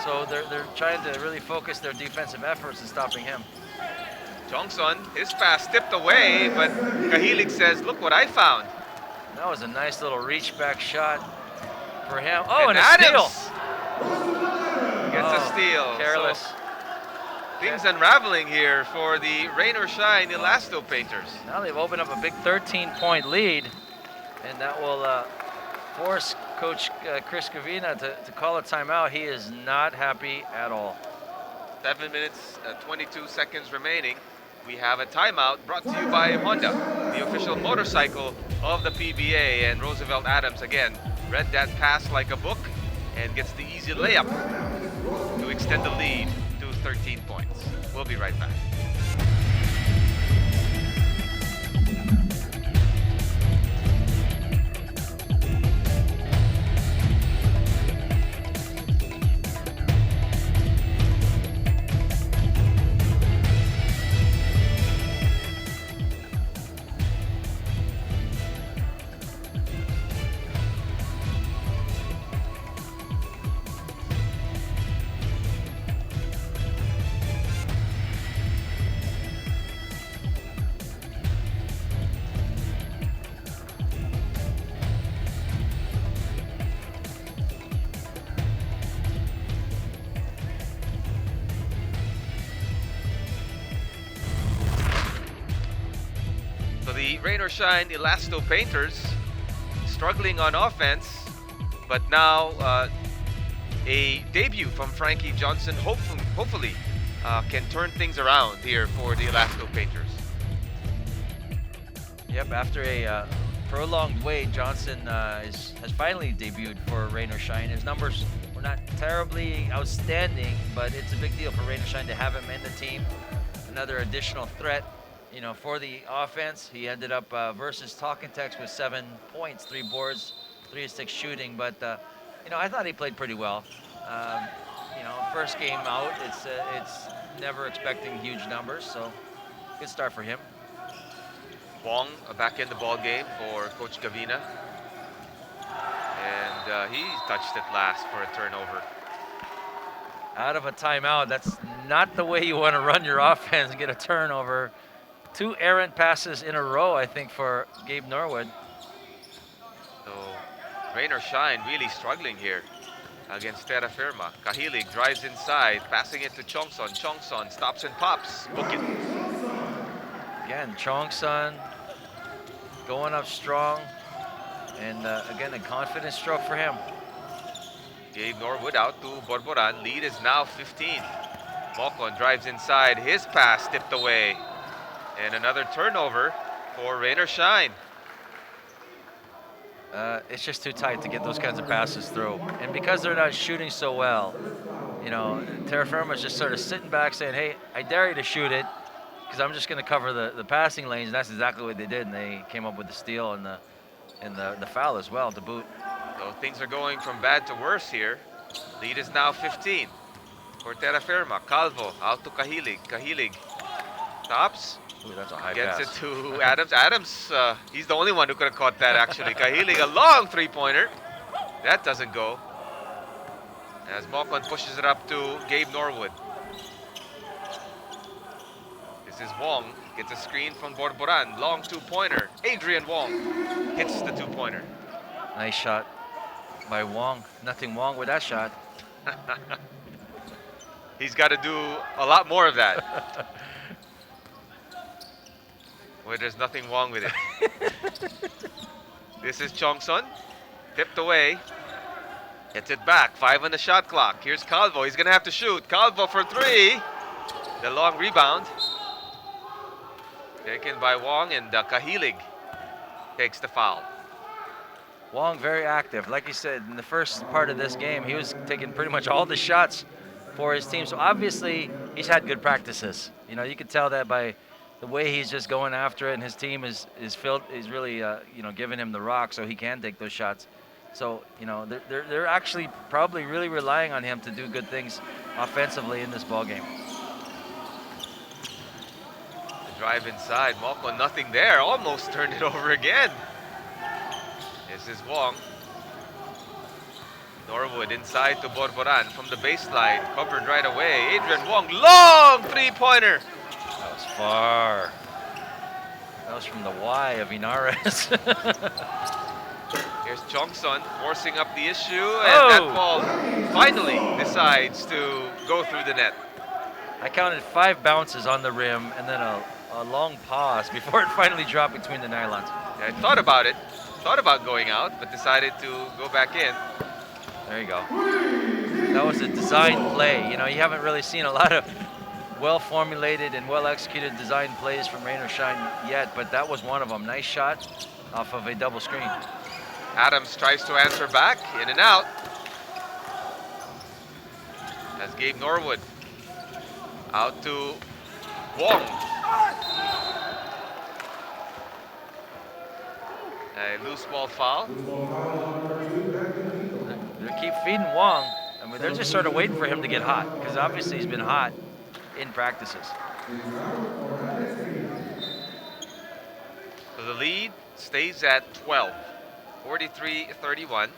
so they're trying to really focus their defensive efforts in stopping him. Chongson, his pass tipped away, but Kahilig says, look what I found. That was a nice little reach back shot for him. Oh, and a Adams steal. gets a steal. Careless. So things unraveling here for the rain or shine Elastopainters. Now they've opened up a big 13-point lead, and that will force Coach Chris Cavina to call a timeout. He is not happy at all. 7 minutes, 22 seconds remaining. we have a timeout brought to you by Honda, the official motorcycle of the PBA. And Roosevelt Adams again read that pass like a book and gets the easy layup to extend the lead to 13 points. We'll be right back. The rain or shine Elastopainters struggling on offense, but now a debut from Frankie Johnson hopefully can turn things around here for the Elastopainters. Yep, after a prolonged wait, Johnson has finally debuted for Rain or Shine. His numbers were not terribly outstanding, but it's a big deal for Rain or Shine to have him in the team. Another additional threat, for the offense. He ended up versus Talking Tex with 7 points, 3 boards, 3 of 6 shooting. But I thought he played pretty well. First game out, it's never expecting huge numbers, so good start for him. Wong back in the ball game for Coach Gavina, and he touched it last for a turnover. Out of a timeout, that's not the way you want to run your offense. Get a turnover. 2 errant passes in a row, I think, for Gabe Norwood. So, rain or shine, really struggling here against Terrafirma. Kahilig drives inside, passing it to Chongson. Chongson stops and pops. Book it. Again, Chongson going up strong. And again, a confident stroke for him. Gabe Norwood out to Borboran. Lead is now 15. Mocon drives inside. His pass tipped away. And another turnover for rain or shine. It's just too tight to get those kinds of passes through. And because they're not shooting so well, Terrafirma's just sort of sitting back saying, hey, I dare you to shoot it because I'm just going to cover the passing lanes. And that's exactly what they did. And they came up with the steal and the foul as well to boot. So things are going from bad to worse here. Lead is now 15 for Terrafirma. Calvo out to Kahilig. Kahilig stops. Ooh, that's a high Gets pass. it to Adams. Adams, he's the only one who could have caught that, actually. Kahilig, a long three-pointer. That doesn't go. As Mocon pushes it up to Gabe Norwood. This is Wong. Gets a screen from Borboran. Long two-pointer. Adrian Wong hits the two-pointer. Nice shot by Wong. Nothing wrong with that shot. He's got to do a lot more of that. Where there's nothing wrong with it. This is Chongson. Tipped away. Gets it back. 5 on the shot clock. Here's Calvo. He's going to have to shoot. Calvo for 3. The long rebound. Taken by Wong, and Kahilig takes the foul. Wong very active. Like you said, in the first part of this game, he was taking pretty much all the shots for his team. So obviously, he's had good practices. You can tell that by the way he's just going after it, and his team is really giving him the rock so he can take those shots. So they're actually probably really relying on him to do good things offensively in this ball game. The drive inside, Mocon nothing there, almost turned it over again. This is Wong. Norwood inside to Borboran from the baseline, covered right away. Adrian Wong, long three-pointer. That was far. That was from the Y of Inares. Here's Chongson forcing up the issue, and that ball finally decides to go through the net. I counted 5 bounces on the rim and then a long pause before it finally dropped between the nylons. Yeah, I thought about it, thought about going out, but decided to go back in. There you go. That was a design play. You haven't really seen a lot of well-formulated and well-executed design plays from Rain or Shine yet, but that was one of them. Nice shot off of a double screen. Adams tries to answer back, in and out. As Gabe Norwood out to Wong. A loose ball foul. They keep feeding Wong. I mean, they're just sort of waiting for him to get hot, because obviously he's been hot in practices. So the lead stays at 12, 43-31.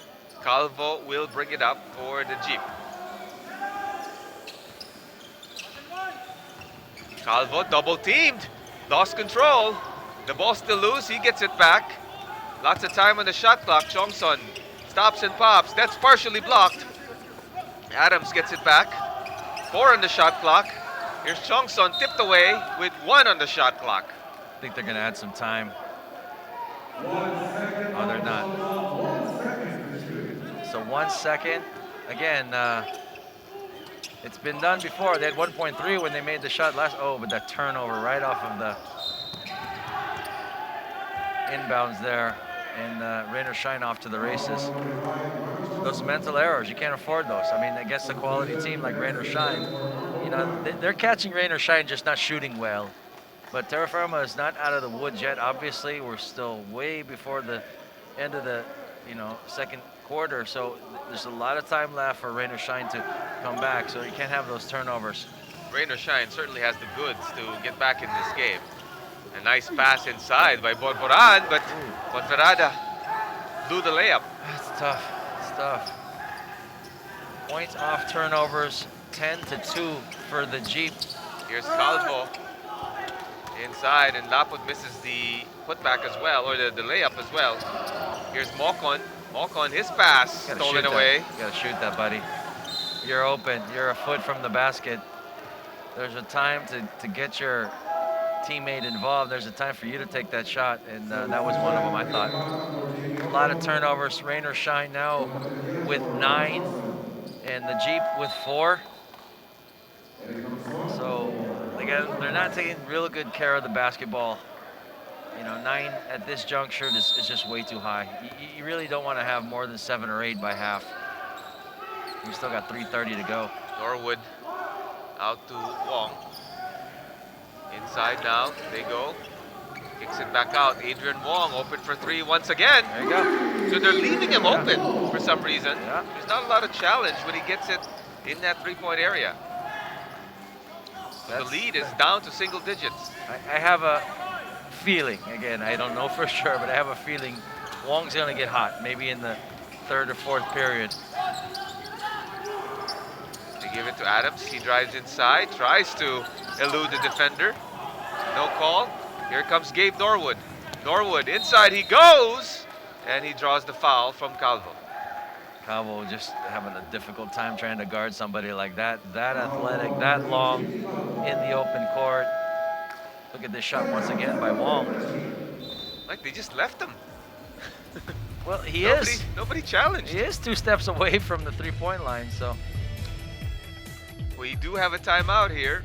Calvo will bring it up for the Jeep. Calvo double teamed, lost control. The ball's still loose, he gets it back. Lots of time on the shot clock. Chongson stops and pops. That's partially blocked. Adams gets it back. 4 on the shot clock. Here's Chongson tipped away with 1 on the shot clock. I think they're going to add some time. Oh, they're not. So 1 second. Again, it's been done before. They had 1.3 when they made the shot last. Oh, but that turnover right off of the inbounds there. And Rain or Shine off to the races. Those mental errors, you can't afford those. I mean, against a quality team like Rain or Shine, you know, they're catching Rain or Shine, just not shooting well. But Terrafirma is not out of the woods yet. Obviously, we're still way before the end of the, second quarter. So there's a lot of time left for Rain or Shine to come back. So you can't have those turnovers. Rain or Shine certainly has the goods to get back in this game. A nice pass inside by Borboran, but Ponferrada blew the layup. It's tough. It's tough. Points off turnovers, 10-2 for the Jeep. Here's Calvo inside, and Laput misses the putback as well, or the layup as well. Here's Mocon. Mocon, his pass stolen away. You gotta shoot that, buddy. You're open. You're a foot from the basket. There's a time to get your teammate involved. There's a time for you to take that shot, and that was one of them, I thought. A lot of turnovers. Rain or Shine now with 9, and the Jeep with 4. So they're not taking real good care of the basketball. 9 at this juncture is just way too high. You really don't want to have more than 7 or 8 by half. We still got 3:30 to go. Norwood out to Wong. Inside now, they go. Kicks it back out. Adrian Wong open for 3 once again. There you go. So they're leaving him open for some reason. Yeah. There's not a lot of challenge when he gets it in that 3-point area. So the lead is down to single digits. I have a feeling, again, I don't know for sure, but I have a feeling Wong's going to get hot, maybe in the 3rd or 4th period. They give it to Adams. He drives inside, tries to elude the defender. No call. Here comes Gabe Norwood. Norwood, inside he goes, and he draws the foul from Calvo. Calvo just having a difficult time trying to guard somebody like that athletic, that long in the open court. Look at this shot once again by Wong. Like they just left him. Well, Nobody challenged. He is 2 steps away from the 3-point line, so. We do have a timeout here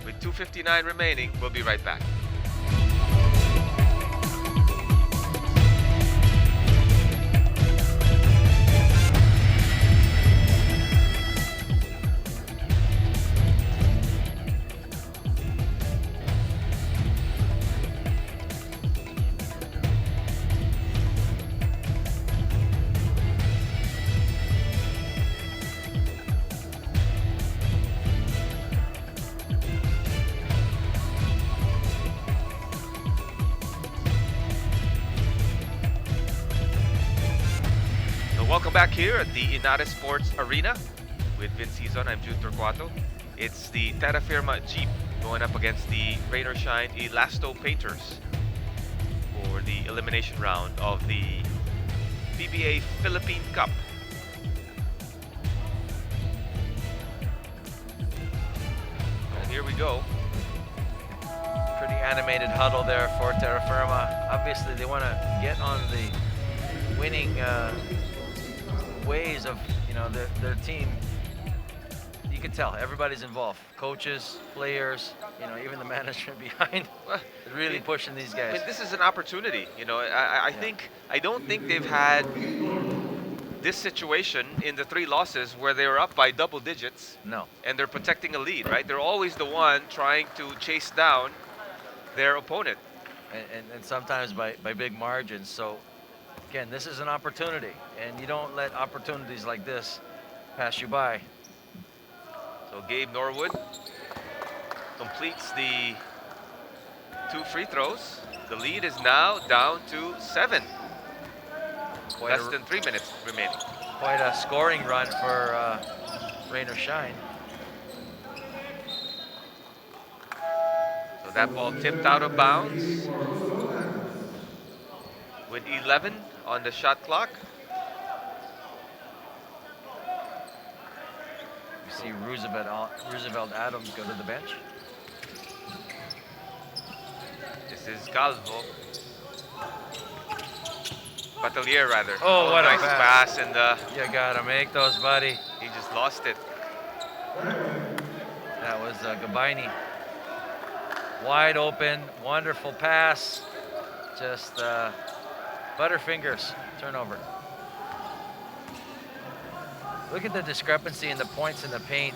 with 2:59 remaining. We'll be right back. Welcome back here at the Inare Sports Arena with Vince Season. I'm Jude Torquato. It's the Terrafirma Jeep going up against the Rain or Shine Elastopainters for the elimination round of the PBA Philippine Cup. And here we go. Pretty animated huddle there for Terrafirma. Obviously, they want to get on the winning ways of their team. you can tell everybody's involved. Coaches, players, you know, even the management behind, Well, really pushing these I guys. mean, this is an opportunity. You know, I don't think they've had this situation in the 3 losses where they were up by double digits No. and they're protecting a lead, right? They're always the one trying to chase down their opponent. And sometimes by big margins. So again, this is an opportunity, and you don't let opportunities like this pass you by. So Gabe Norwood completes the 2 free throws. The lead is now down to 7. Less than 3 minutes remaining. Quite a scoring run for rain or shine. So that ball tipped out of bounds with 11 on the shot clock. You see Roosevelt Adams go to the bench. This is Calvo. Batalier, rather. Oh, what a nice pass. pass, and You gotta make those, buddy. he just lost it. That was Gabaini. Wide open, wonderful pass. Just butterfingers, turnover. Look at the discrepancy in the points in the paint.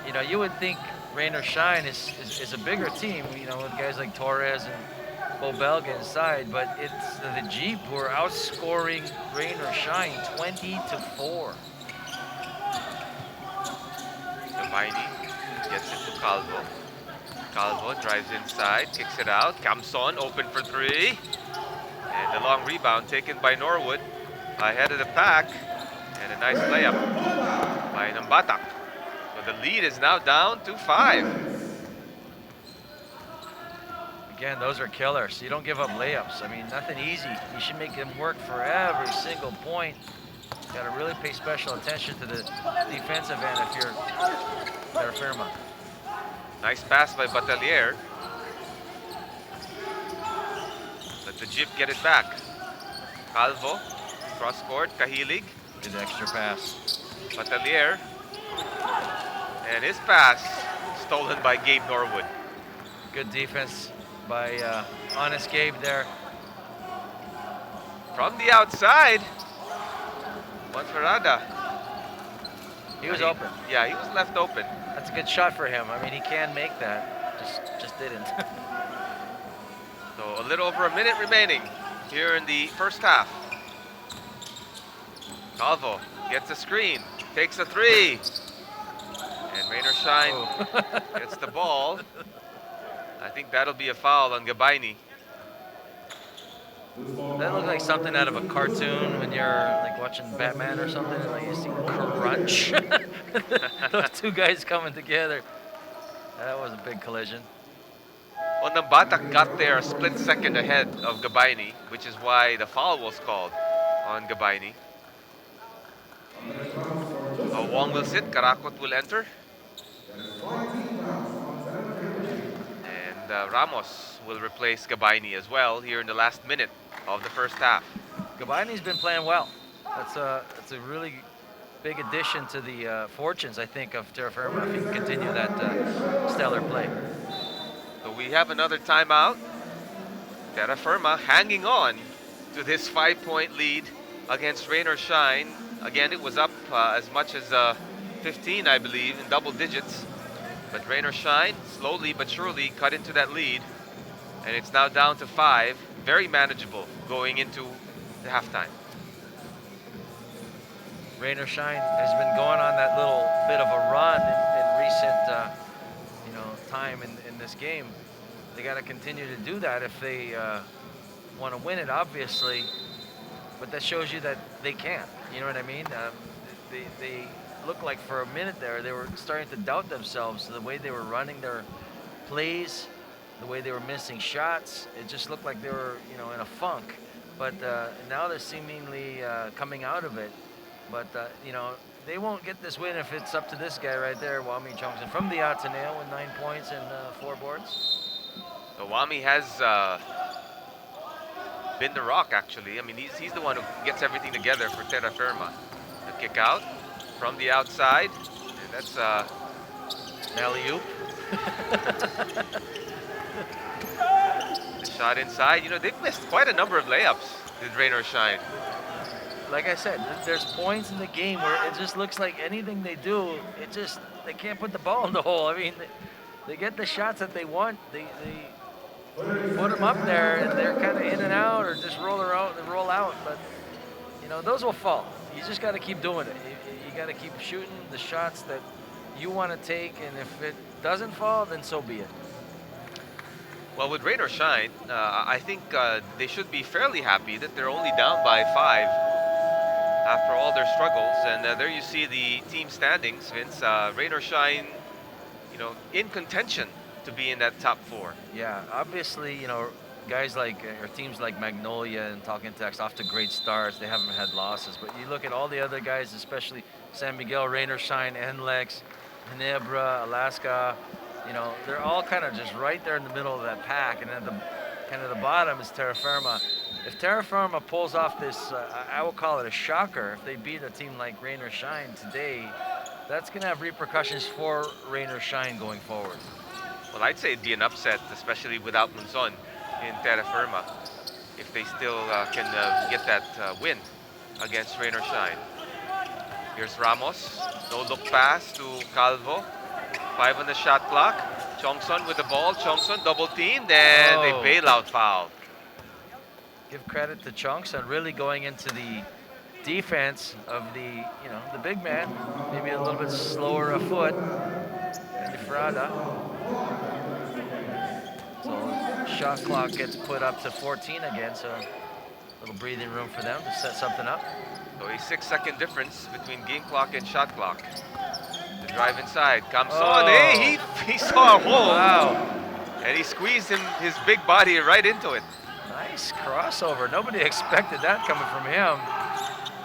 You know, you would think rain or shine is a bigger team, you know, with guys like Torres and Bo Belga inside, but it's the Dyip who are outscoring rain or shine 20-4. Gabaini gets it to Calvo. Calvo drives inside, kicks it out. Camson open for 3. And the long rebound taken by Norwood ahead of the pack. And a nice layup by Nambata. So the lead is now down to 5. Again, those are killers. You don't give up layups. I mean, nothing easy. You should make them work for every single point. Got to really pay special attention to the defensive end if you're Terrafirma. Nice pass by Batalier. Let the Dyip get it back. Calvo, cross court, Kahilig. Good extra pass. Batalier. And his pass stolen by Gabe Norwood. Good defense by Honest Gabe there. From the outside, Monferrada. He was open. Yeah, he was left open. That's a good shot for him. I mean, he can make that. Just didn't. So a little over a minute remaining here in the first half. Calvo gets a screen, takes a 3. And Rain or Shine gets the ball. I think that'll be a foul on Gabaini. That looked like something out of a cartoon when you're like watching Batman or something, and like you see crunch. Those two guys coming together. That was a big collision. Well, Nambata got there a split second ahead of Gabaini, which is why the foul was called on Gabaini. Wong will sit, Karakot will enter. And Ramos will replace Gabaini as well here in the last minute of the first half. Gabaini's been playing well. That's a really big addition to the fortunes, I think, of Terrafirma if he can continue that stellar play. So we have another timeout. Terrafirma hanging on to this 5-point lead against Rain or Shine. Again, it was up as much as 15, I believe, in double digits. But Rain or Shine, slowly but surely, cut into that lead. And it's now down to 5. Very manageable going into the halftime. Rain or Shine has been going on that little bit of a run in recent time in this game. They got to continue to do that if they want to win it, obviously. But that shows you that they can. You know what I mean? They looked like for a minute there they were starting to doubt themselves. The way they were running their plays, the way they were missing shots, it just looked like they were in a funk. But now they're seemingly coming out of it. But they won't get this win if it's up to this guy right there, Wami Chongson, from the Ateneo with 9 points and 4 boards. So Wami has been the rock, actually. I mean, he's the one who gets everything together for Terrafirma. The kick out from the outside, and that's alley-oop. The shot inside. You know, they've missed quite a number of layups, did rain or shine. Like I said, there's points in the game where it just looks like anything they do, they can't put the ball in the hole. I mean, they get the shots that they want. They put them up there, and they're kind of in and out, or just roll around and roll out. But you know, those will fall. You just got to keep doing it. You got to keep shooting the shots that you want to take, and if it doesn't fall, then so be it. Well, with rain or shine, I think they should be fairly happy that they're only down by 5 after all their struggles. And there you see the team standings, Vince. Rain or shine, you know, in contention to be in that top 4. Yeah, obviously, you know, guys like, or teams like Magnolia and Talking Text off to great starts. They haven't had losses. But you look at all the other guys, especially San Miguel, Rain or Shine, NLEX, Ginebra, Alaska, you know, they're all kind of just right there in the middle of that pack. And at the kind of the bottom is Terrafirma. If Terrafirma pulls off this, I will call it a shocker, if they beat a team like Rain or Shine today, that's going to have repercussions for Rain or Shine going forward. Well, I'd say it'd be an upset, especially without Munzon in Terrafirma, if they still can get that win against rain or shine. Here's Ramos, no look pass to Calvo. 5 on the shot clock. Chongson with the ball. Chongson double teamed, and a bailout foul. Give credit to Chongson really going into the defense of the, you know, the big man, maybe a little bit slower of foot than Ifrada. So shot clock gets put up to 14 again, so a little breathing room for them to set something up. So a 6-second difference between game clock and shot clock. The drive inside comes on. Hey, he saw a hole. Wow. And he squeezed his big body right into it. Nice crossover. Nobody expected that coming from him.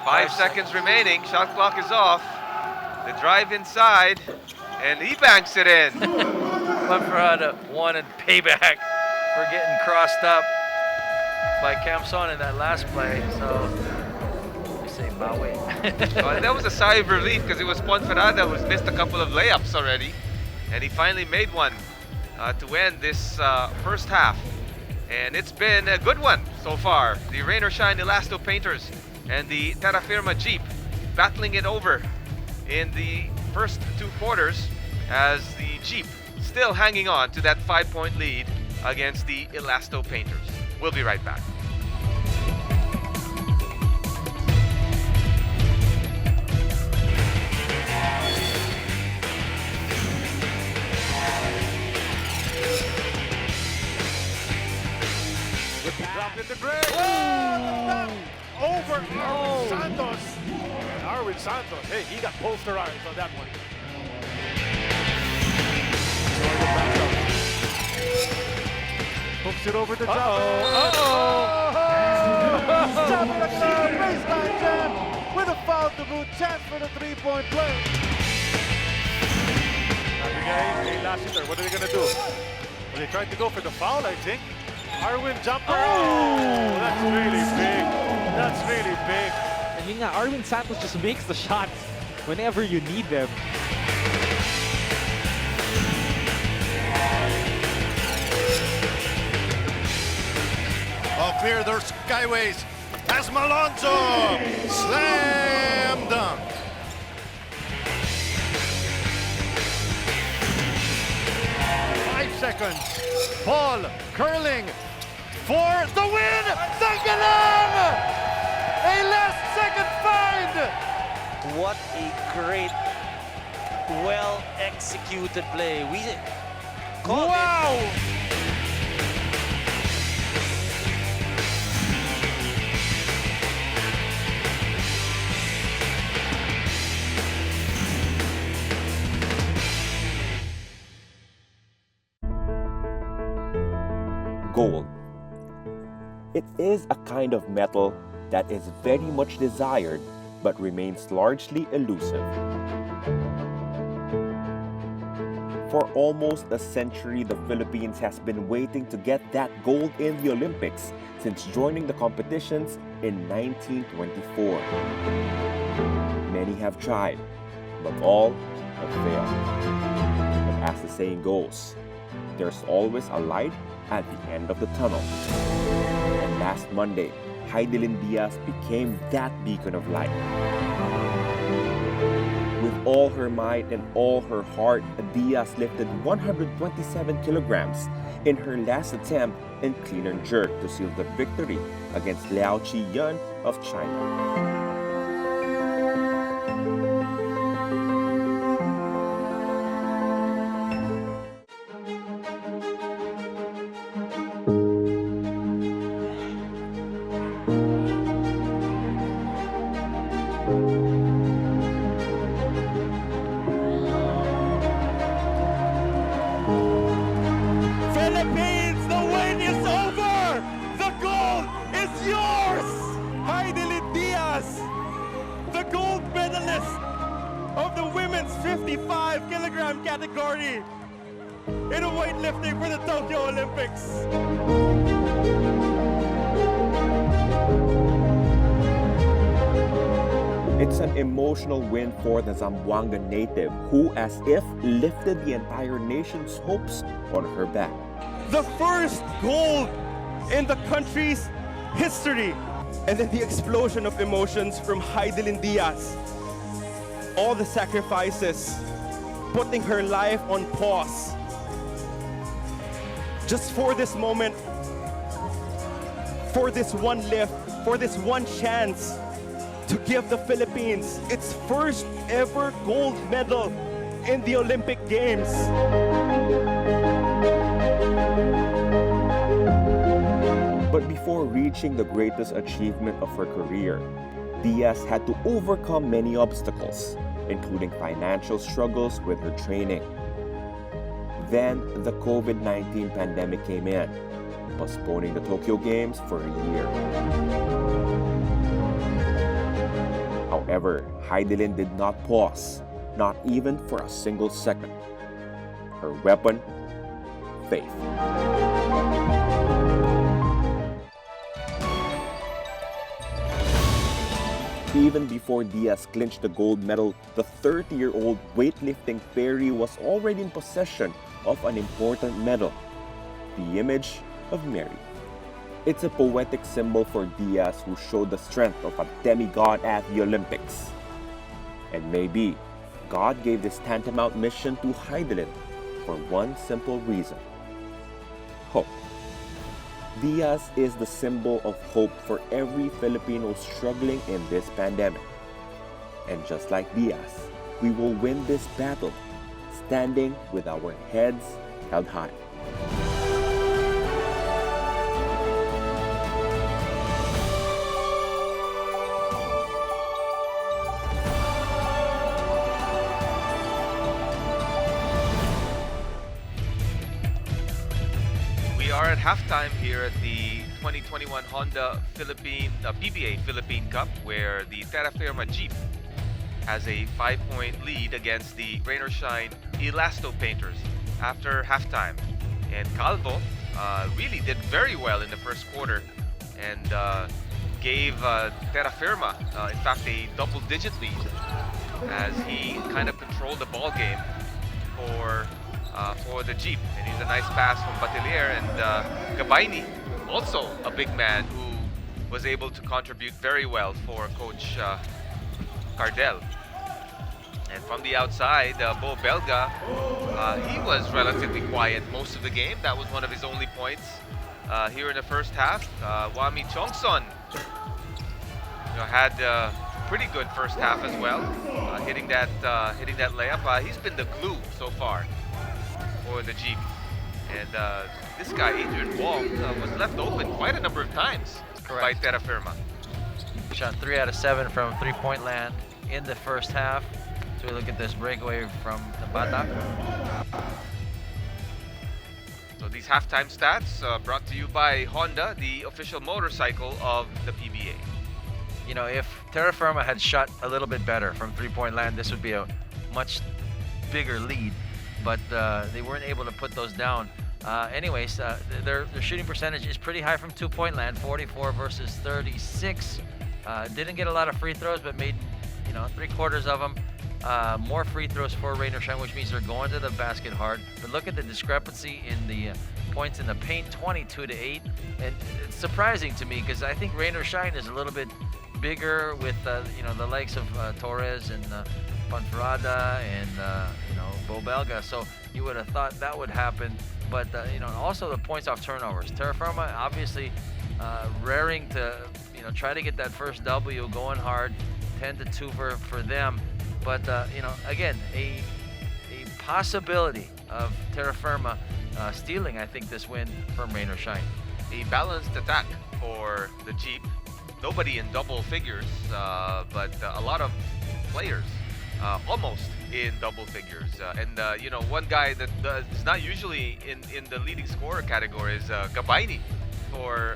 5 seconds remaining. Shot clock is off. The drive inside, and he banks it in. Ifrada wanted payback for getting crossed up by Camson in that last play. So we say Maui. Well, that was a sigh of relief because it was Ponferrada who's missed a couple of layups already, and he finally made one to end this first half. And it's been a good one so far. The Rain or Shine Elastopainters and the Terrafirma Dyip battling it over in the first 2 quarters, as the Dyip still hanging on to that 5-point lead against the Elastopainters. We'll be right back. Dropped in the break. Over Santos. Arwin Santos. Hey, he got posterized on that one. Hooks it over to Jumper. Jumper baseline jam with a foul to boot. Chance for the 3-point play. Elastopainters, what are they going to do? Well, they tried to go for the foul, I think. Arwin jumper. Oh, that's really big. That's really big. And yun nga, Arwin Santos just makes the shots whenever you need them. Oh, clear their skyways. As Malonzo slam dunk. Seconds. Ball curling for the win. Sangalang! A last-second find. What a great, well-executed play. We called Wow! Gold. It is a kind of metal that is very much desired but remains largely elusive. For almost a century, the Philippines has been waiting to get that gold in the Olympics since joining the competitions in 1924. Many have tried, but all have failed. But as the saying goes, there's always a light at the end of the tunnel. And last Monday, Heidelin Diaz became that beacon of light. With all her might and all her heart, Diaz lifted 127 kilograms in her last attempt in clean and jerk to seal the victory against Liao Qi-Yun of China. Philippines, the win is over! The gold is yours! Heidelin Diaz, the gold medalist of the women's 55 kilogram category in weightlifting for the Tokyo Olympics. It's an emotional win for the Zamboanga native who, as if, lifted the entire nation's hopes on her back. The first gold in the country's history. And then the explosion of emotions from Heidelin Diaz. All the sacrifices, putting her life on pause. Just for this moment, for this one lift, for this one chance to give the Philippines its first ever gold medal in the Olympic Games. But before reaching the greatest achievement of her career, Diaz had to overcome many obstacles, including financial struggles with her training. Then the COVID-19 pandemic came in, postponing the Tokyo Games for a year. However, Heidelin did not pause, not even for a single second. Her weapon, faith. Even before Diaz clinched the gold medal, the 30-year-old weightlifting fairy was already in possession of an important medal, the image of Mary. It's a poetic symbol for Diaz, who showed the strength of a demigod at the Olympics. And maybe God gave this tantamount mission to Heidelin for one simple reason: hope. Diaz is the symbol of hope for every Filipino struggling in this pandemic. And just like Diaz, we will win this battle, standing with our heads held high. We are at halftime here at the 2021 Honda PBA Philippine Cup, where the Terrafirma Jeep has a 5-point lead against the Rain or Shine Elastopainters after halftime. And Calvo really did very well in the first quarter and gave Terrafirma, in fact, a double-digit lead as he kind of controlled the ball game for the Jeep. And he's a nice pass from Batilier, and Gabayni, also a big man who was able to contribute very well for Coach Cardell. And from the outside, Bo Belga, he was relatively quiet most of the game. That was one of his only points here in the first half. Wami Chongson had a pretty good first half as well, hitting that layup. He's been the glue so far for the Jeep. And this guy, Adrian Wong, was left open quite a number of times by Terrafirma. Shot 3 out of 7 from three-point land in the first half. So we look at this breakaway from the Bata. So these halftime stats brought to you by Honda, the official motorcycle of the PBA. You know, if Terrafirma had shot a little bit better from three-point land, this would be a much bigger lead. But they weren't able to put those down. Anyways, their shooting percentage is pretty high from two-point land, 44 versus 36. Didn't get a lot of free throws, but made, 3/4 of them. more free throws for Rain or Shine, which means they're going to the basket hard. But look at the discrepancy in the points in the paint, 22-8. And it's surprising to me because I think Rain or Shine is a little bit bigger with the likes of Torres and Ponferrada and Bo Belga. So you would have thought that would happen. But also the points off turnovers. Terrafirma obviously raring to try to get that first W going hard, 10-2 for them. But again, a possibility of Terrafirma stealing, I think, this win from Rain or Shine. A balanced attack for the Jeep. Nobody in double figures, but a lot of players almost in double figures. One guy that is not usually in the leading scorer category is Gabaini for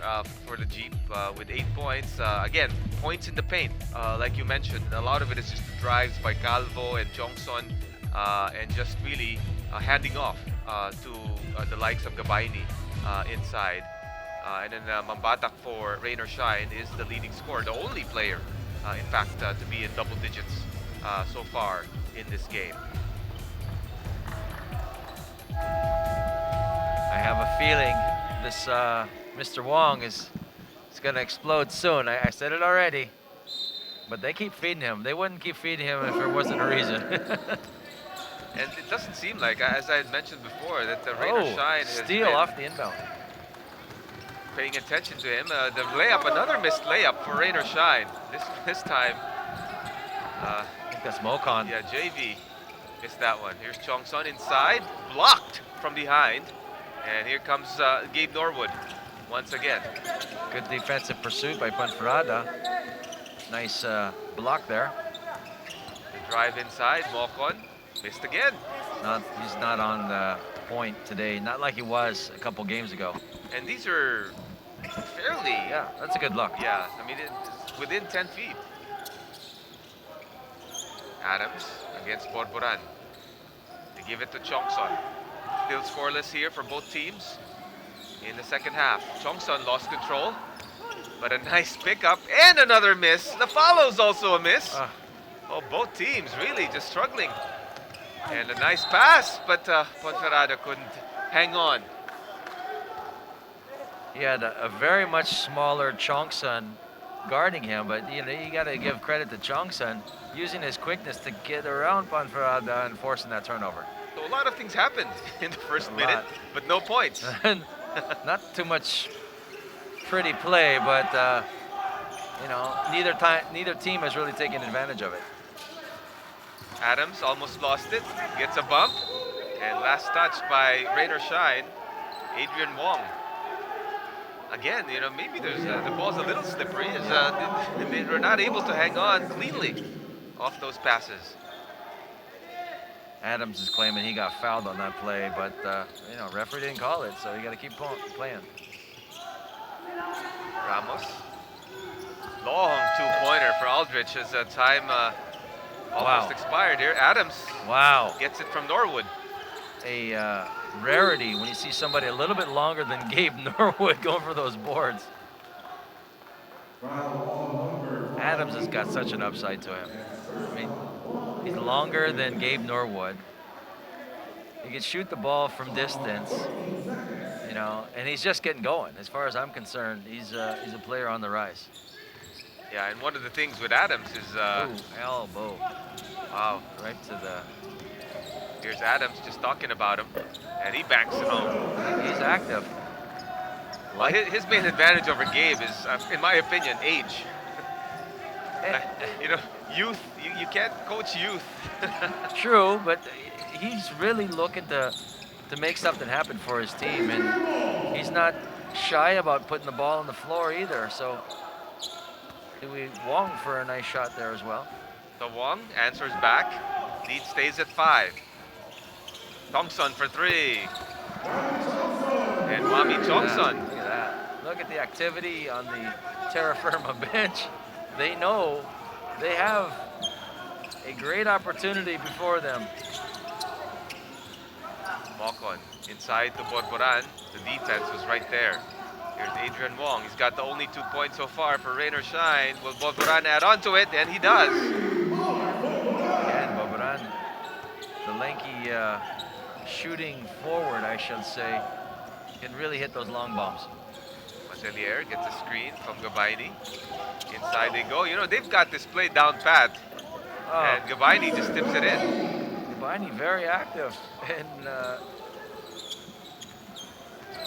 the Jeep with 8 points. Again, points in the paint, like you mentioned. A lot of it is just drives by Calvo and Jongson, and just really handing off to the likes of Gabaini inside. And then Mambatak for Rain or Shine is the leading scorer, the only player, in fact, to be in double digits so far in this game. I have a feeling this Mr. Wong is going to explode soon. I said it already, but they keep feeding him. They wouldn't keep feeding him if there wasn't a reason. And it doesn't seem like, as I had mentioned before, that the Rain or Shine has steal been off the inbound. paying attention to him. The layup, another missed layup for Rain or Shine. This time, I think that's Mokon. yeah, JV missed that one. Here's Chong Sun inside, blocked from behind. And here comes Gabe Norwood once again. Good defensive pursuit by Ponferrada. Nice block there. The drive inside, Mokon missed again. He's not on the point today, not like he was a couple games ago. And these are fairly, Yeah, that's a good look. yeah, I mean, it's within 10 feet. Adams against Borboran. They give it to Chongson. Still scoreless here for both teams in the second half. Chongson lost control, but a nice pickup and another miss. The follow's also a miss. Oh, both teams really just struggling. And a nice pass, but Ponferrada couldn't hang on. He had a very much smaller Chongson guarding him, but you got to give credit to Chongson using his quickness to get around Ponferrada and forcing that turnover. So a lot of things happened in the first A minute, lot. but no points. Not too much pretty play, but neither team has really taken advantage of it. Adams almost lost it, gets a bump, and last touch by Rain or Shine, Adrian Wong. Again, maybe there's the ball's a little slippery. They were not able to hang on cleanly off those passes. Adams is claiming he got fouled on that play, but referee didn't call it, so you got to keep playing. Ramos, long two-pointer for Aldrich as time almost expired here. Adams gets it from Norwood. A rarity when you see somebody a little bit longer than Gabe Norwood going for those boards. Adams has got such an upside to him. I mean, he's longer than Gabe Norwood. He can shoot the ball from distance, and he's just getting going. As far as I'm concerned, he's a player on the rise. Yeah, and one of the things with Adams is elbow. Wow, Right to the. here's Adams just talking about him, and he banks it home. He's active. Well, his main advantage over Gabe is, in my opinion, age. Youth. You can't coach youth. True, but he's really looking to make something happen for his team, and he's not shy about putting the ball on the floor either. So we Wong for a nice shot there as well. So Wong answers back. Lead stays at 5. Thompson for 3. And Wami Thompson. Look at that. Look at the activity on the Terrafirma bench. They know they have a great opportunity before them. Mokon inside to Borboran. The defense was right there. Here's Adrian Wong. He's got the only 2 points so far for Rain or Shine. Will Borboran add on to it? And he does. Again, Borboran the lanky shooting forward, I should say, can really hit those long bombs. Matelier gets a screen from Gabaini. Inside they go. You know, they've got this play down pat. And Gabaini just tips it in. Gabaini very active. And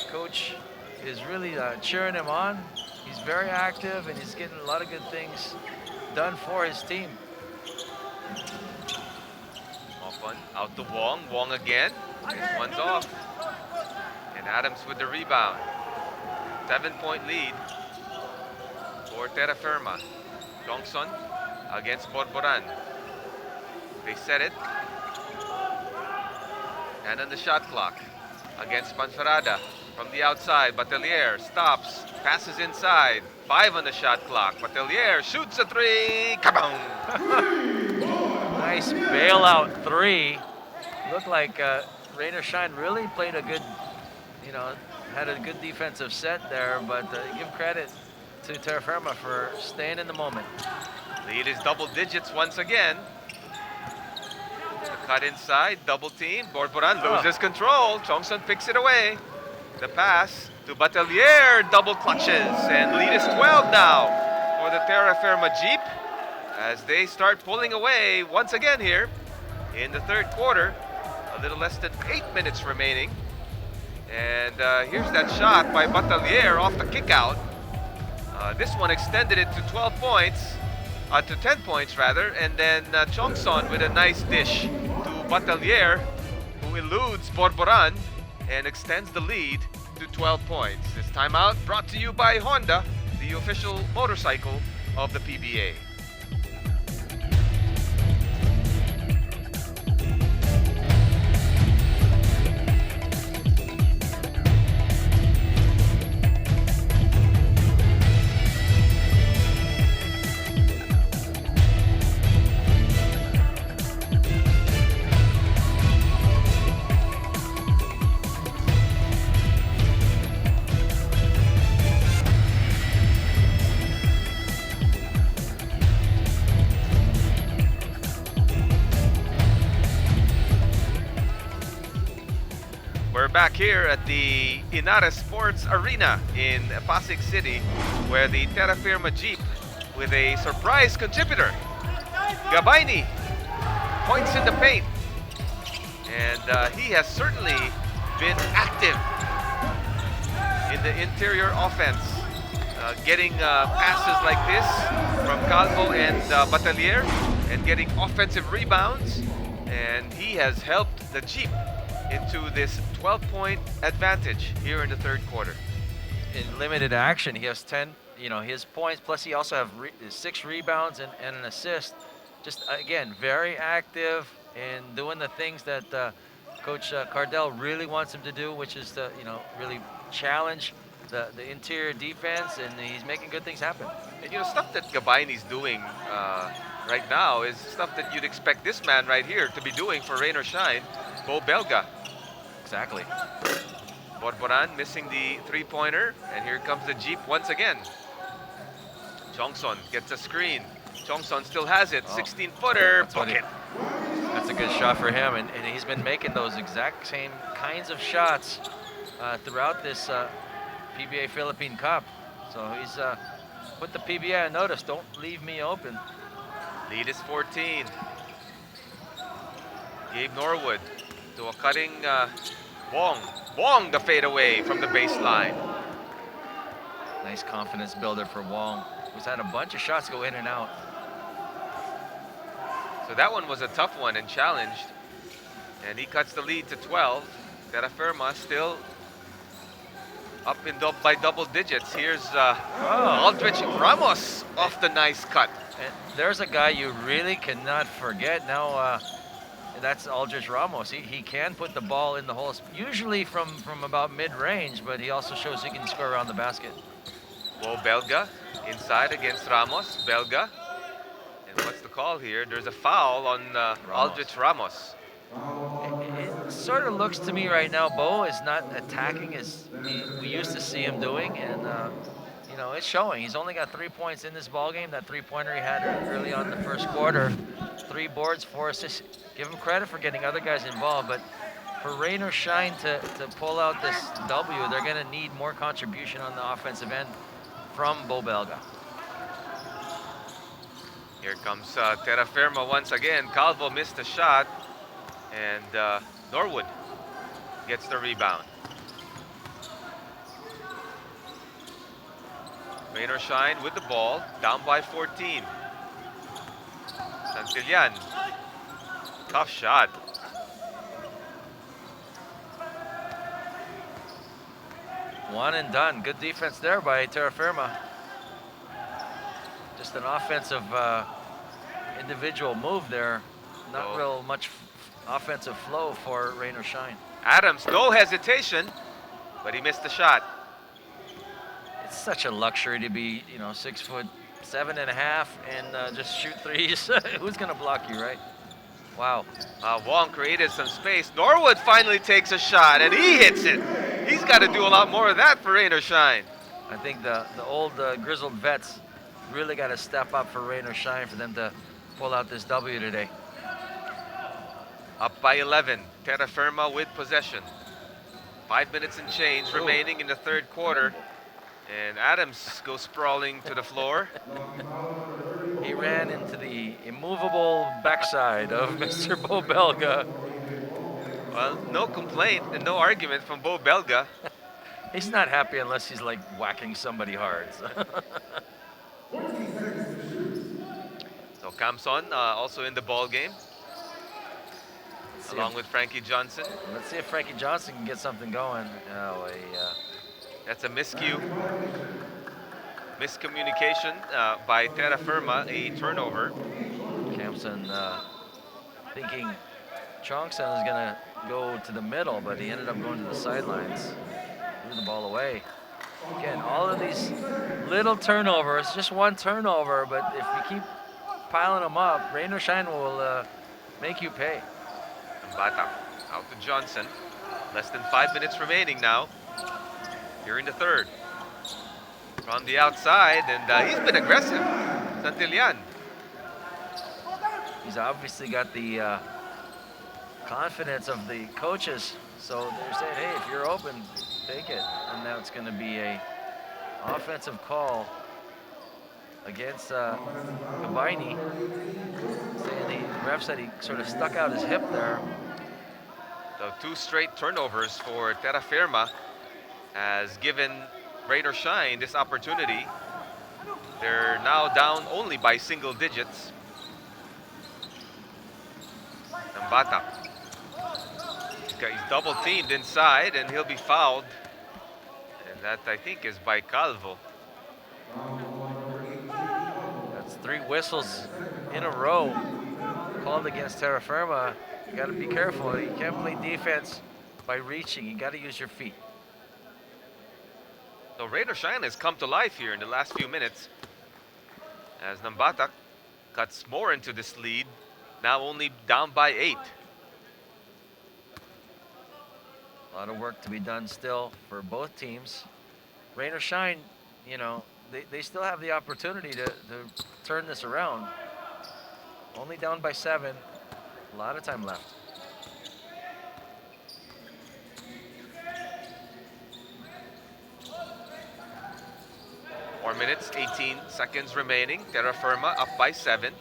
coach is really cheering him on. He's very active and he's getting a lot of good things done for his team. Off one, out to Wong. Wong again. This one's off. And Adams with the rebound. 7-point lead for Terrafirma. Johnson against Borboran. They set it. And on the shot clock against Manferrada from the outside. Batelier stops, passes inside. 5 on the shot clock. Batelier shoots a 3. Kaboom! Nice bailout 3. Looked like Rain or Shine really played a good, you know, had a good defensive set there, but give credit to Terrafirma for staying in the moment. Lead is double digits once again. The cut inside, double team. Borboran loses control. Chongson picks it away. The pass to Batelier, double clutches, and lead is 12 now for the Terrafirma Jeep as they start pulling away once again here in the third quarter. A little less than 8 minutes remaining. And here's that shot by Batelier off the kick out. This one extended it to 12 points, to 10 points rather, and then Chongson with a nice dish to Batelier, who eludes Borboran and extends the lead to 12 points. This timeout brought to you by Honda, the official motorcycle of the PBA. We're back here at the Inares Sports Arena in Pasig City, where the Terrafirma Jeep, with a surprise contributor, Gabaini, points in the paint. And he has certainly been active in the interior offense, getting passes like this from Calvo and Batelier, and getting offensive rebounds. And he has helped the Jeep into this 12-point advantage here in the third quarter. In limited action, he has 10, you know, his points, plus he also have 6 rebounds and an assist. Just, again, very active in doing the things that Coach Cardell really wants him to do, which is to, you know, really challenge the interior defense, and he's making good things happen. And, you know, stuff that Gabaini's doing right now is stuff that you'd expect this man right here to be doing for rain or shine, Bo Belga. Exactly. Borboran missing the three-pointer, and here comes the Jeep once again. Chongson gets a screen. Chongson still has it. 16-footer, bucket. That's a good shot for him, and he's been making those exact same kinds of shots throughout this PBA Philippine Cup. So he's put the PBA on notice. Don't leave me open. Lead is 14. Gabe Norwood to a cutting Wong. Wong the fadeaway from the baseline. Nice confidence builder for Wong, who's had a bunch of shots go in and out. So that one was a tough one and challenged. And he cuts the lead to 12. Terrafirma still up by double digits. Here's Aldrich Ramos off the nice cut. And there's a guy you really cannot forget. Now that's Aldrich Ramos. He can put the ball in the hole, usually from about mid-range, but he also shows he can score around the basket. Bo Belga inside against Ramos. Belga. And what's the call here? There's a foul on Aldrich Ramos. It sort of looks to me right now, Bo is not attacking as we used to see him doing, and you know, it's showing. He's only got 3 points in this ball game. That three-pointer he had early on in the first quarter. 3 boards, 4 assists. Give him credit for getting other guys involved, but for rain or shine to pull out this W, they're going to need more contribution on the offensive end from Bo Belga. Here comes Terrafirma once again. Calvo missed a shot, and Norwood gets the rebound. Rain or shine with the ball, down by 14. Santillan, tough shot. One and done. Good defense there by Terrafirma. Just an offensive individual move there. Not real much offensive flow for rain or shine. Adams, no hesitation, but he missed the shot. It's such a luxury to be, 6'7.5" and just shoot threes. Who's gonna block you, right? Wow. Wong created some space. Norwood finally takes a shot, and he hits it. He's got to do a lot more of that for rain or shine. I think the old grizzled vets really got to step up for rain or shine for them to pull out this W today. Up by 11, Terrafirma with possession. 5 minutes and change remaining in the third quarter. And Adams goes sprawling to the floor. He ran into the immovable backside of Mr. Bo Belga. Well, no complaint and no argument from Bo Belga. He's not happy unless he's like whacking somebody hard. So Camson also in the ball game, along with Frankie Johnson. Let's see if Frankie Johnson can get something going. That's a miscue. Miscommunication by Terrafirma, a turnover. Camson thinking Chongson is gonna go to the middle, but he ended up going to the sidelines. Threw the ball away. Again, all of these little turnovers, just one turnover, but if you keep piling them up, rain or shine will make you pay. Bata out to Johnson. Less than 5 minutes remaining now. Here in the third. From the outside, and he's been aggressive. Santillan. He's obviously got the confidence of the coaches, so they're saying, hey, if you're open, take it. And now it's going to be a offensive call against Gabaini. Saying the ref said he sort of stuck out his hip there. So 2 straight turnovers for Terrafirma has given rain or shine this opportunity. They're now down only by single digits. Nambata. He's double teamed inside and he'll be fouled. And that, I think, is by Calvo. That's 3 whistles in a row called against Terrafirma. You got to be careful. You can't play defense by reaching. You got to use your feet. So rain or shine has come to life here in the last few minutes as Nambata cuts more into this lead, now only down by 8. A lot of work to be done still for both teams. Rain or shine, they still have the opportunity to turn this around. Only down by 7. A lot of time left. Four minutes, 18 seconds remaining. Terrafirma up by 7.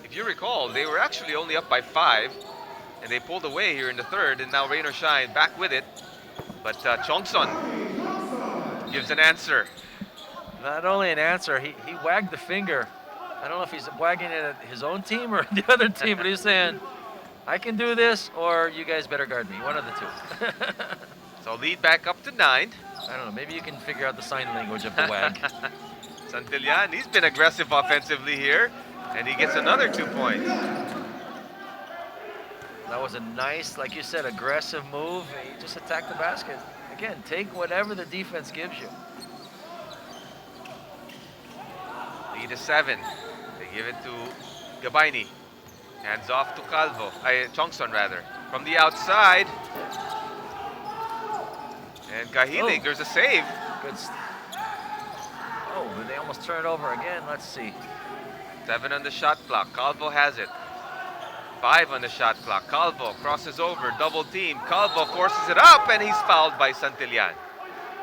If you recall, they were actually only up by 5, and they pulled away here in the third, and now rain or shine back with it. But Chongson gives an answer. Not only an answer, he wagged the finger. I don't know if he's wagging it at his own team or the other team, but he's saying, I can do this, or you guys better guard me. One of the two. So lead back up to 9. I don't know, maybe you can figure out the sign language of the wag. Santillan, he's been aggressive offensively here, and he gets another 2 points. That was a nice, like you said, aggressive move. He just attacked the basket. Again, take whatever the defense gives you. Lead is 7. They give it to Gabaini. Hands off to Calvo, Chongson rather. From the outside. And Kahilig, there's a save. Good. Oh, but they almost turned over again. Let's see. 7 on the shot clock. Calvo has it. 5 on the shot clock. Calvo crosses over, double team. Calvo forces it up, and he's fouled by Santillan.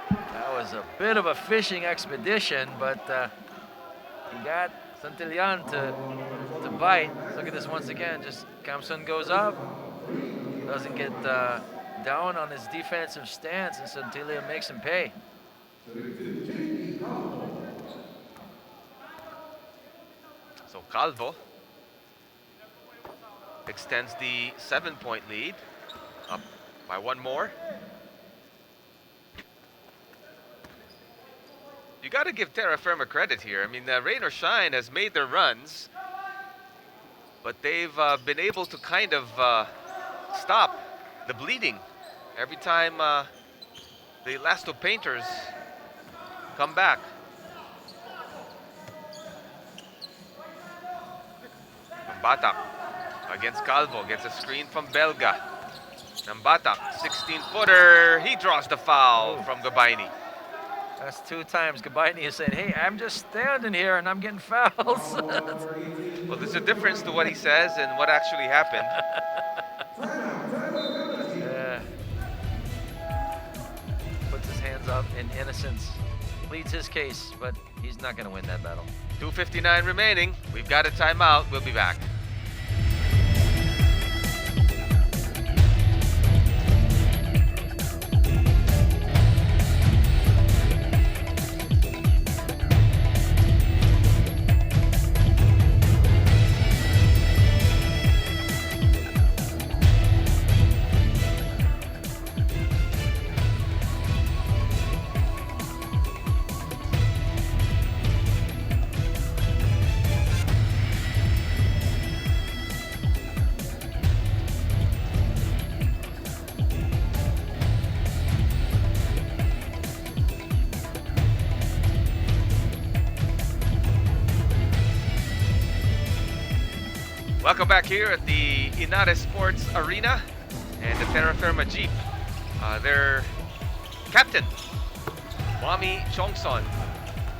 That was a bit of a fishing expedition, but he got Santillan to bite. Look at this once again. Just Kamson goes up, doesn't get down on his defensive stance, and Santillan makes him pay. So Calvo extends the 7-point lead, up by 1 more. You got to give Terrafirma credit here. I mean, Rain or Shine has made their runs, but they've been able to kind of stop the bleeding every time the Elastopainters come back. Nambatak against Calvo, gets a screen from Belga. Nambatak, 16-footer, he draws the foul from Gabayni. That's 2 times Gabayni is saying, hey, I'm just standing here and I'm getting fouls. Well, there's a difference to what he says and what actually happened. Puts his hands up in innocence. Pleads his case, but he's not going to win that battle. 2:59 remaining. We've got a timeout. We'll be back. Welcome back here at the Inares Sports Arena and the Terrafirma Jeep. Their captain, Wami Chongson,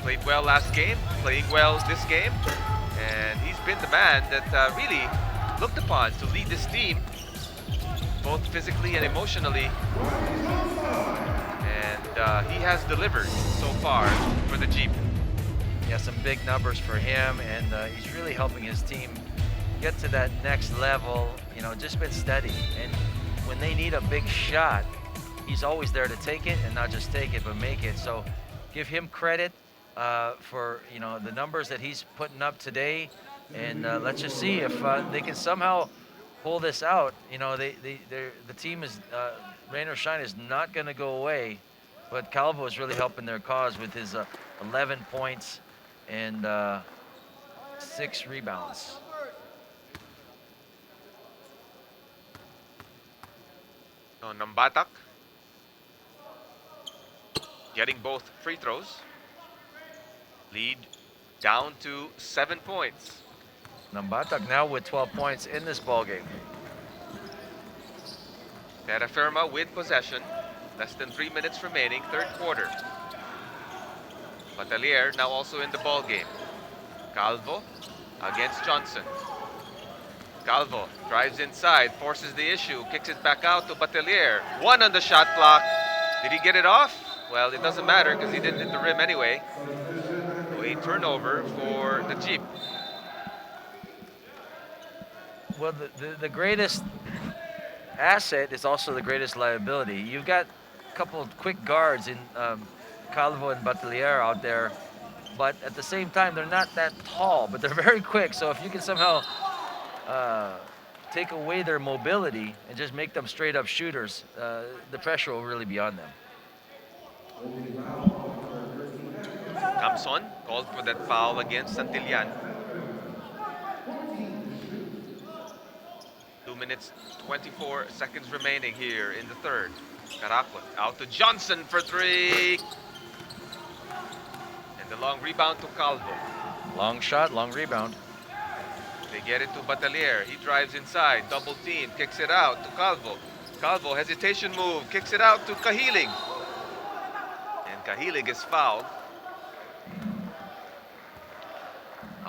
played well last game, playing well this game, and he's been the man that really looked upon to lead this team, both physically and emotionally. And he has delivered so far for the Jeep. Yeah, some big numbers for him, and he's really helping his team get to that next level. You know, just been steady, and when they need a big shot, he's always there to take it, and not just take it but make it. So give him credit for, you know, the numbers that he's putting up today, and let's just see if they can somehow pull this out. You know, the team is rain or shine is not going to go away, but Calvo is really helping their cause with his 11 points and 6 rebounds. So Nambatak getting both free throws. Lead down to 7 points. Nambatak now with 12 points in this ball game. Terrafirma with possession. Less than 3 minutes remaining, third quarter. Batalier now also in the ball game. Calvo against Johnson. Calvo drives inside, forces the issue, kicks it back out to Batalier. 1 on the shot clock. Did he get it off? Well, it doesn't matter because he didn't hit the rim anyway. So a turnover for the Jeep. Well, the greatest asset is also the greatest liability. You've got a couple of quick guards in Calvo and Batalier out there, but at the same time, they're not that tall, but they're very quick. So if you can somehow take away their mobility and just make them straight up shooters, the pressure will really be on them. Kamson called for that foul against Santillan. 2 minutes, 24 seconds remaining here in the third. Caracuan out to Johnson for 3. And the long rebound to Calvo. Long shot, long rebound. They get it to Batalier. He drives inside, double team, kicks it out to Calvo. Calvo, hesitation move, kicks it out to Cahilig. And Cahilig is fouled.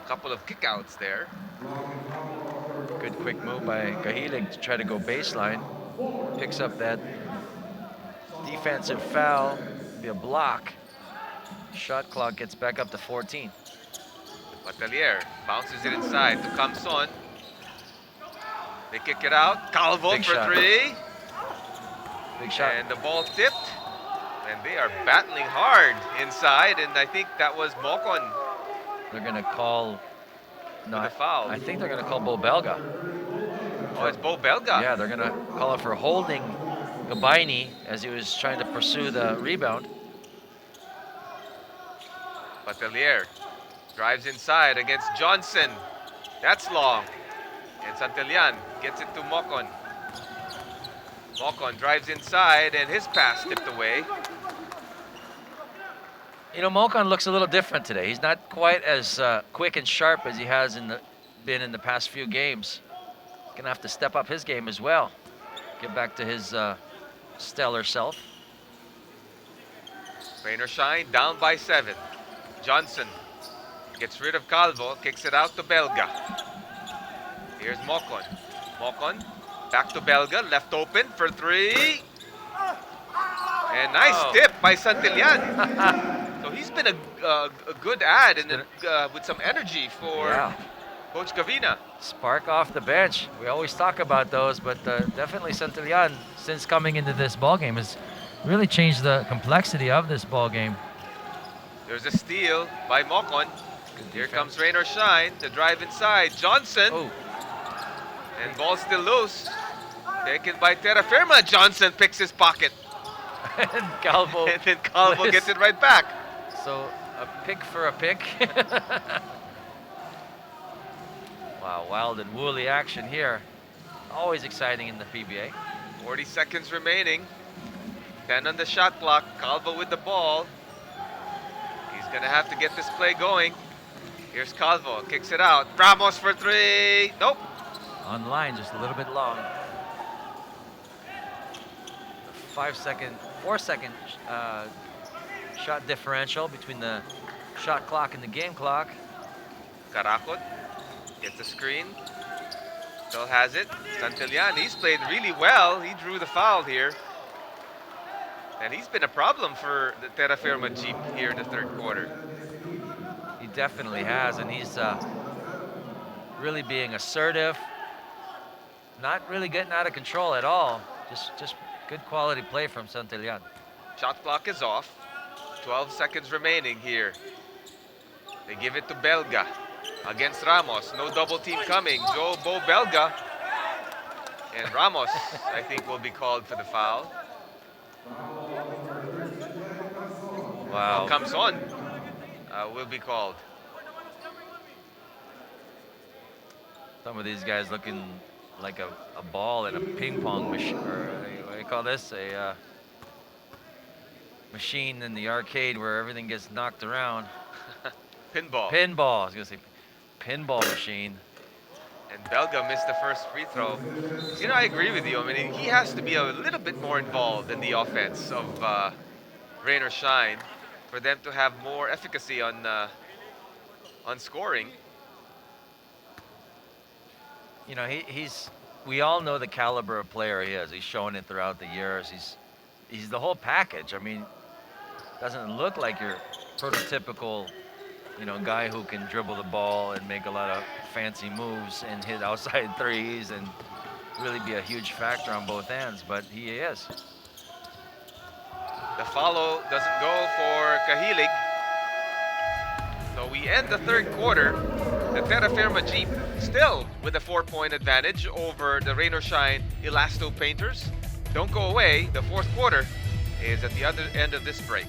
couple of kickouts there. Good quick move by Cahilig to try to go baseline. Picks up that defensive foul, be a block. Shot clock gets back up to 14. Batalier bounces it inside to Kamson. They kick it out. Calvo Big for shot. 3. Big shot. And the ball tipped. And they are battling hard inside. And I think that was Mocon. They're going to call... No, With a foul. I think they're going to call Bo Belga. Oh, it's Bo Belga. Yeah, they're going to call it for holding Gabaini as he was trying to pursue the rebound. Batalier drives inside against Johnson. That's long. And Santillan gets it to Mocon. Mocon drives inside and his pass tipped away. You know, Mocon looks a little different today. He's not quite as quick and sharp as he has been in the past few games. He's going to have to step up his game as well. Get back to his stellar self. Rain or shine, down by 7. Johnson gets rid of Calvo, kicks it out to Belga. Here's Mocon. Mocon back to Belga, left open for 3. And nice tip by Santillan. So he's been a good ad and with some energy for Coach Gavina. Spark off the bench. We always talk about those, but definitely Santillan, since coming into this ball game, has really changed the complexity of this ball game. There's a steal by Mocon. Here comes rain or shine. The drive inside. Johnson. Oh. And ball still loose. Taken by Terrafirma. Johnson picks his pocket. And Calvo. And then Calvo gets it right back. So a pick for a pick. Wow, wild and woolly action here. Always exciting in the PBA. 40 seconds remaining. 10 on the shot clock. Calvo with the ball. He's gonna have to get this play going. Here's Calvo, kicks it out. Ramos for 3. Nope. On line, just a little bit long. 4 second shot differential between the shot clock and the game clock. Caracot gets the screen. Still has it. Santillan, he's played really well. He drew the foul here. And he's been a problem for the Terrafirma Jeep here in the third quarter. He definitely has, and he's really being assertive. Not really getting out of control at all. Just good quality play from Santillan. Shot clock is off. 12 seconds remaining here. They give it to Belga against Ramos. No double team coming. Bo Belga. And Ramos, I think, will be called for the foul. Wow. Comes on. Will be called. Some of these guys looking like a ball in a ping pong machine, or what do you call this? A machine in the arcade where everything gets knocked around. Pinball. Pinball. I was gonna say pinball machine. And Belga missed the first free throw. You know, I agree with you. I mean, he has to be a little bit more involved in the offense of rain or shine for them to have more efficacy on scoring. You know, we all know the caliber of player he is. He's shown it throughout the years. He's the whole package. I mean, doesn't look like your prototypical, you know, guy who can dribble the ball and make a lot of fancy moves and hit outside threes and really be a huge factor on both ends, but he is. The follow doesn't go for Cahilig. So we end the third quarter. The Terrafirma Jeep still with a 4-point advantage over the rain or shine Elastopainters. Don't go away. The fourth quarter is at the other end of this break.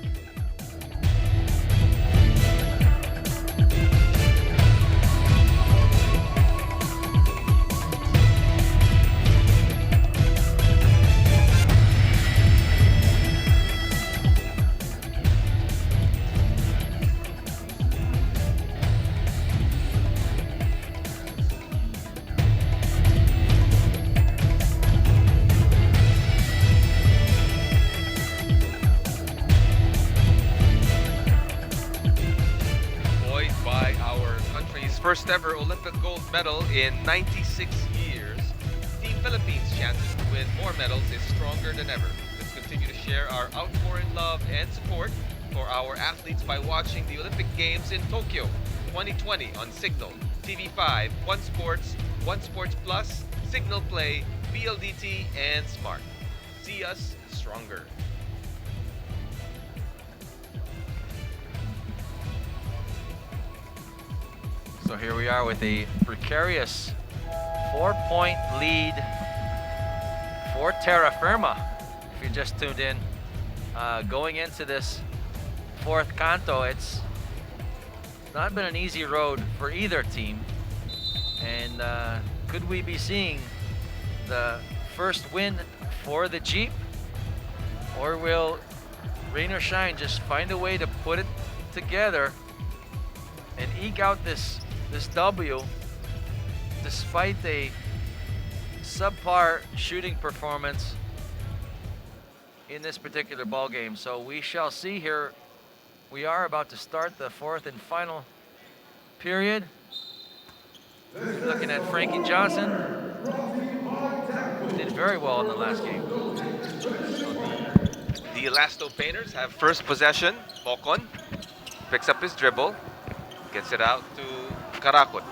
first ever Olympic gold medal in 96 years, Team Philippines' chances to win more medals is stronger than ever. Let's continue to share our outpouring love and support for our athletes by watching the Olympic Games in Tokyo 2020 on Signal, TV5, One Sports, One Sports Plus, Signal Play, PLDT, and Smart. See us stronger. So here we are with a precarious 4-point lead for Terrafirma. If you just tuned in, going into this fourth canto, it's not been an easy road for either team. And could we be seeing the first win for the Dyip? Or will rain or shine just find a way to put it together and eke out this W despite a subpar shooting performance in this particular ball game? So we shall see here. We are about to start the fourth and final period. Looking at Frankie Johnson, who did very well in the last game. The Elastopainters have first possession. Mocon picks up his dribble, gets it out to Karakot.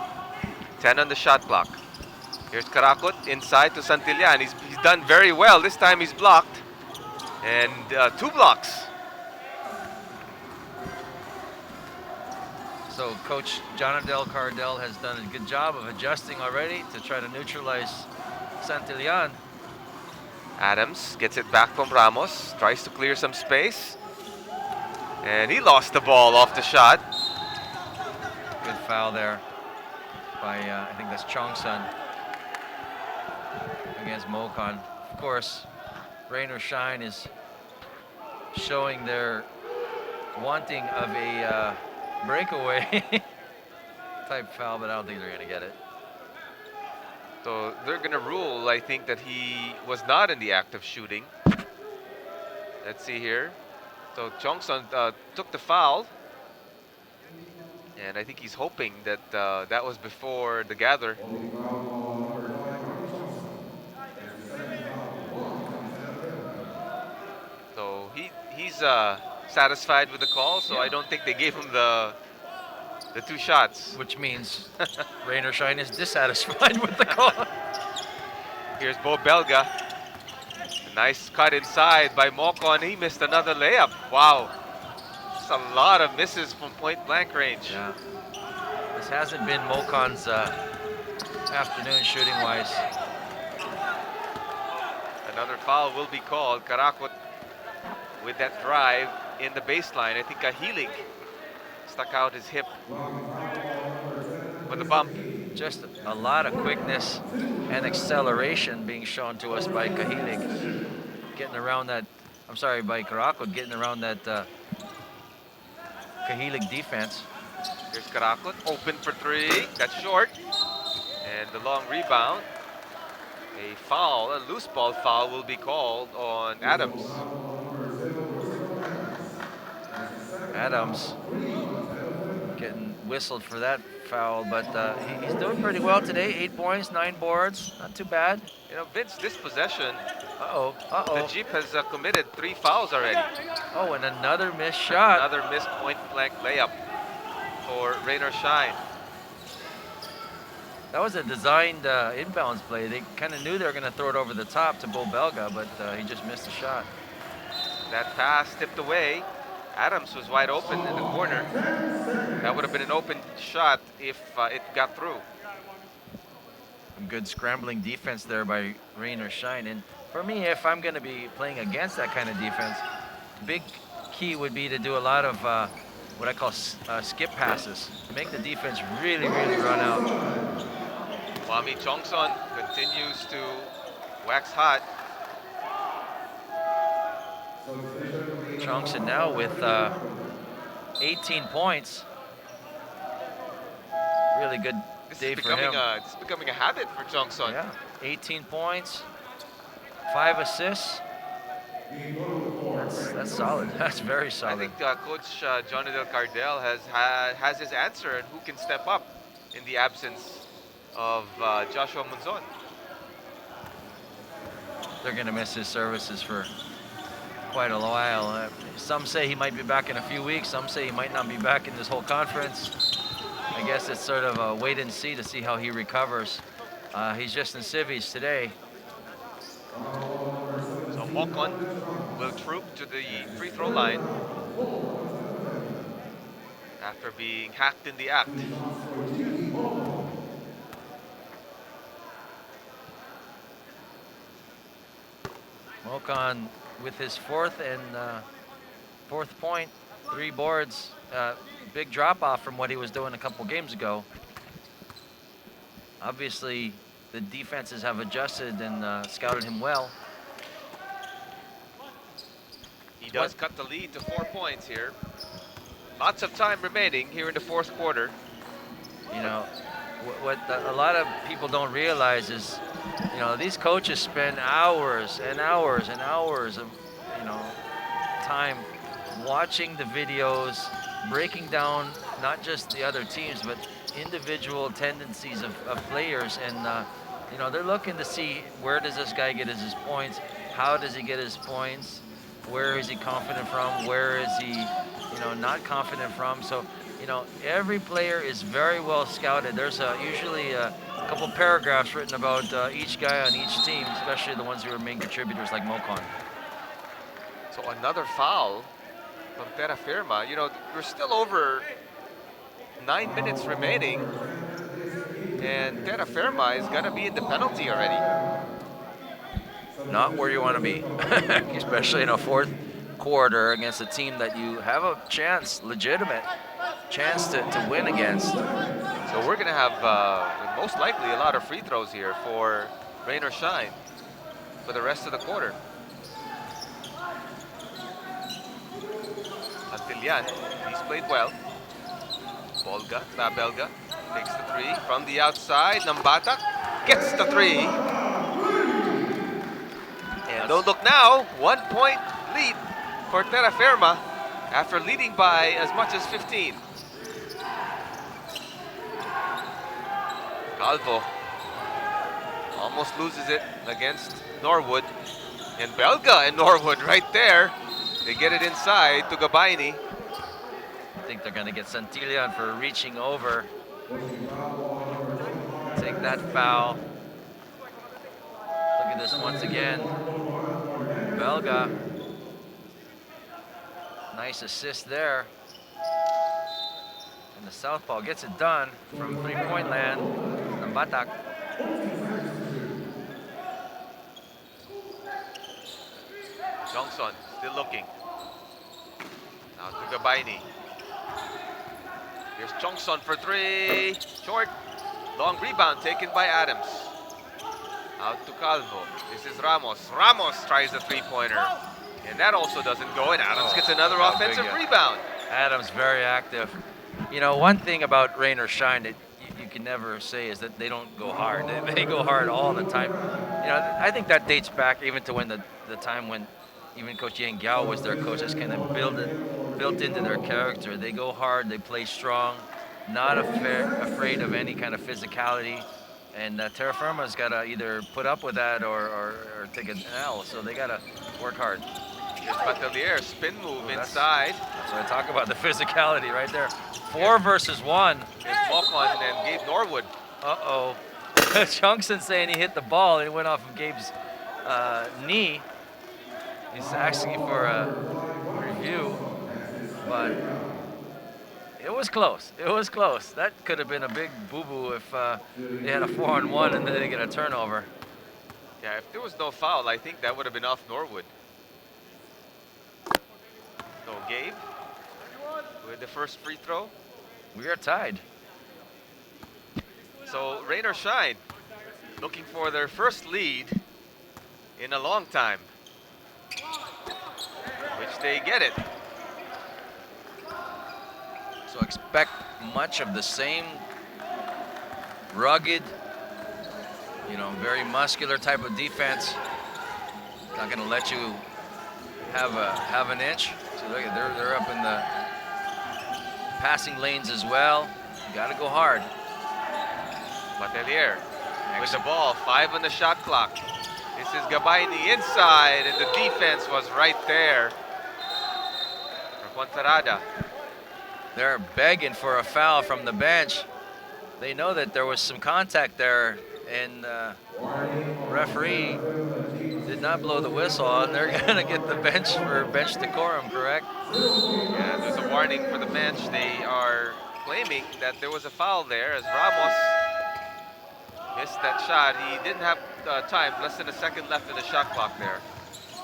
10 on the shot clock. Here's Karakot inside to Santillan. He's done very well. This time he's blocked. And 2 blocks. So Coach Jonadel Cardell has done a good job of adjusting already to try to neutralize Santillan. Adams gets it back from Ramos, tries to clear some space. And he lost the ball off the shot. Good foul there by, I think that's Chongsun against Mocon. Of course, rain or shine is showing their wanting of a breakaway type foul, but I don't think they're going to get it. So they're going to rule, I think, that he was not in the act of shooting. Let's see here. So Chongsun took the foul. And I think he's hoping that that was before the gather. So he's satisfied with the call, so I don't think they gave him the 2 shots. Which means rain or shine is dissatisfied with the call. Here's Bo Belga. A nice cut inside by Mocon. He missed another layup. Wow. That's a lot of misses from point blank range. Yeah. This hasn't been Mocon's afternoon shooting wise. Another foul will be called. Karakot with that drive in the baseline. I think Kahilig stuck out his hip with a bump. Just a lot of quickness and acceleration being shown to us by Kahilig. Getting around that, I'm sorry, by Karakot, getting around that Kahilig defense. Here's Karakot, open for 3. That's short. And the long rebound. A foul, a loose ball foul will be called on Adams. Adams getting whistled for that foul, but he's doing pretty well today. 8 points, 9 boards, not too bad. You know, Vince, this possession, Uh-oh. the Dyip has committed 3 fouls already. Oh, and another missed shot. Another missed point blank layup for rain or shine. That was a designed inbounds play. They kind of knew they were going to throw it over the top to Bo Belga, but he just missed a shot. That pass tipped away. Adams was wide open in the corner. That would have been an open shot if it got through. Some good scrambling defense there by rain or shine. And for me, if I'm going to be playing against that kind of defense, big key would be to do a lot of what I call skip passes. Make the defense really, really run out. Kwame Chongson continues to wax hot. Chongson now with 18 points. Really good day for him. It's becoming a habit for Chongson. Yeah, 18 points, 5 assists. That's solid. That's very solid. I think Coach Jonadel Cardell has his answer and who can step up. in the absence of Joshua Munzon. They're going to miss his services for quite a while. Some say he might be back in a few weeks. Some say he might not be back in this whole conference. I guess it's sort of a wait and see to see how he recovers. He's just in civvies today. So Mokon will troop to the free throw line after being hacked in the act. Mokon with his fourth point, 3 boards. Big drop off from what he was doing a couple games ago. Obviously, the defenses have adjusted and scouted him well. He does cut the lead to 4 points here. Lots of time remaining here in the fourth quarter. You know, what a lot of people don't realize is, you know, these coaches spend hours and hours and hours of, you know, time watching the videos, breaking down not just the other teams, but individual tendencies of players. And, you know, they're looking to see, where does this guy get his points? How does he get his points? Where is he confident from? Where is he, you know, not confident from? So, you know, every player is very well scouted. There's usually a couple paragraphs written about each guy on each team, especially the ones who are main contributors like Mokon. So another foul from Terrafirma. You know, we're still over 9 minutes remaining, and Terrafirma is gonna be in the penalty already. Not where you want to be, especially in a fourth quarter against a team that you have a chance, legitimate chance to win against. So we're gonna have most likely a lot of free throws here for rain or shine for the rest of the quarter. Antilian, he's played well. Belga takes the 3 from the outside. Nambata gets the 3. And don't look now, 1 point lead for Terrafirma after leading by as much as 15. Calvo almost loses it against Norwood. And Belga and Norwood right there. They get it inside to Gabaini. I think they're going to get Santillan for reaching over. Take that foul. Look at this once again. Belga. Nice assist there. And the southpaw gets it done from three-point land. Nambatak. Johnson still looking. Now to Gabaini. Here's Johnson for 3. Short. Long rebound taken by Adams. Out to Calvo. This is Ramos. Ramos tries the 3-pointer. And that also doesn't go. And Adams gets another offensive rebound. Adams very active. You know, one thing about rain or shine that you can never say is that they don't go hard. They go hard all the time. You know, I think that dates back even to when the time when even Coach Yang Gao was their coach. That's kind of built into their character. They go hard, they play strong, not afraid of any kind of physicality. And Terrafirma's got to either put up with that or take an L. So they got to work hard. Here's Batelier, spin move inside. That's what I talk about, the physicality right there. 4 versus 1. Here's Mokon and Gabe Norwood. Uh-oh. Chungson saying he hit the ball and it went off of Gabe's knee. He's asking for a review, but it was close. It was close. That could have been a big boo-boo if they had a 4-on-1 and then they get a turnover. Yeah, if there was no foul, I think that would have been off Norwood. So Gabe with the first free throw. We are tied. So rain or shine, looking for their first lead in a long time, which they get it. So expect much of the same rugged, you know, very muscular type of defense. Not going to let you have an inch. So look, they're up in the passing lanes as well. You got to go hard. Batelier with the ball, 5 on the shot clock. This is Gabayni inside, and the defense was right there for Ponferrada. They're begging for a foul from the bench. They know that there was some contact there, and referee did not blow the whistle, and they're going to get the bench for bench decorum, correct? Yeah, there's a warning for the bench. They are claiming that there was a foul there as Ramos missed that shot. He didn't have time, less than a second left in the shot clock there.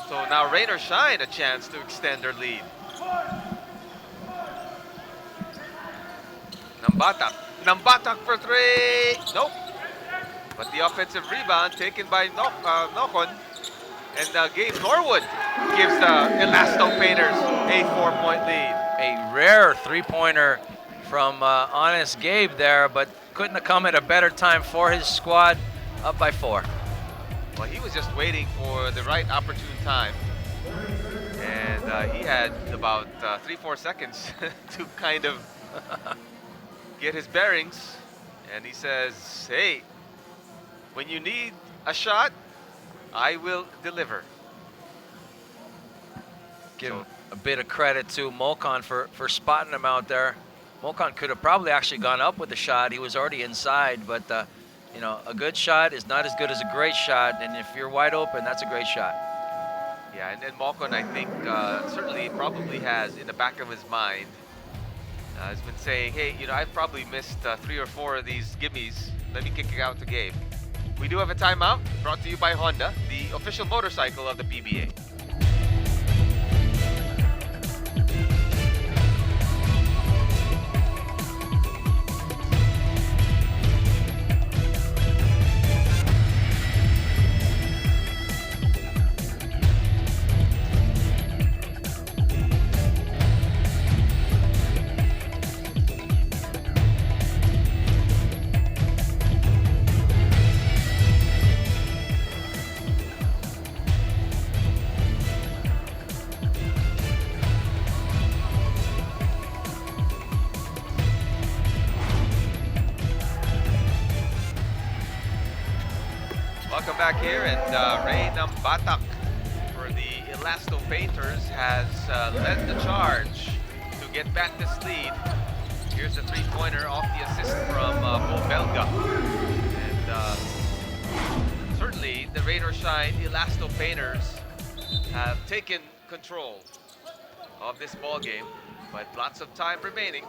So now rain or shine, a chance to extend their lead. Nambatak for 3. Nope. But the offensive rebound taken by Nokon. And Gabe Norwood gives the Elastopainters a 4-point lead. A rare three-pointer from Honest Gabe there, but couldn't have come at a better time for his squad, up by 4. Well, he was just waiting for the right opportune time. And he had about 3-4 seconds to kind of get his bearings. And he says, hey, when you need a shot, I will deliver. Give a bit of credit to Molcon for spotting him out there. Molcon could have probably actually gone up with the shot. He was already inside, but you know, a good shot is not as good as a great shot, and if you're wide open, that's a great shot. Yeah, and Molcon, I think, certainly probably has in the back of his mind, has been saying, hey, you know, I've probably missed 3 or 4 of these gimmies. Let me kick it out to Gabe. We do have a timeout brought to you by Honda, the official motorcycle of the PBA. Welcome back here, and Ray Nambatak for the Elastopainters has led the charge to get back this lead. Here's a 3-pointer off the assist from Bo Belga. And certainly the rain or shine Elastopainters have taken control of this ball game, but lots of time remaining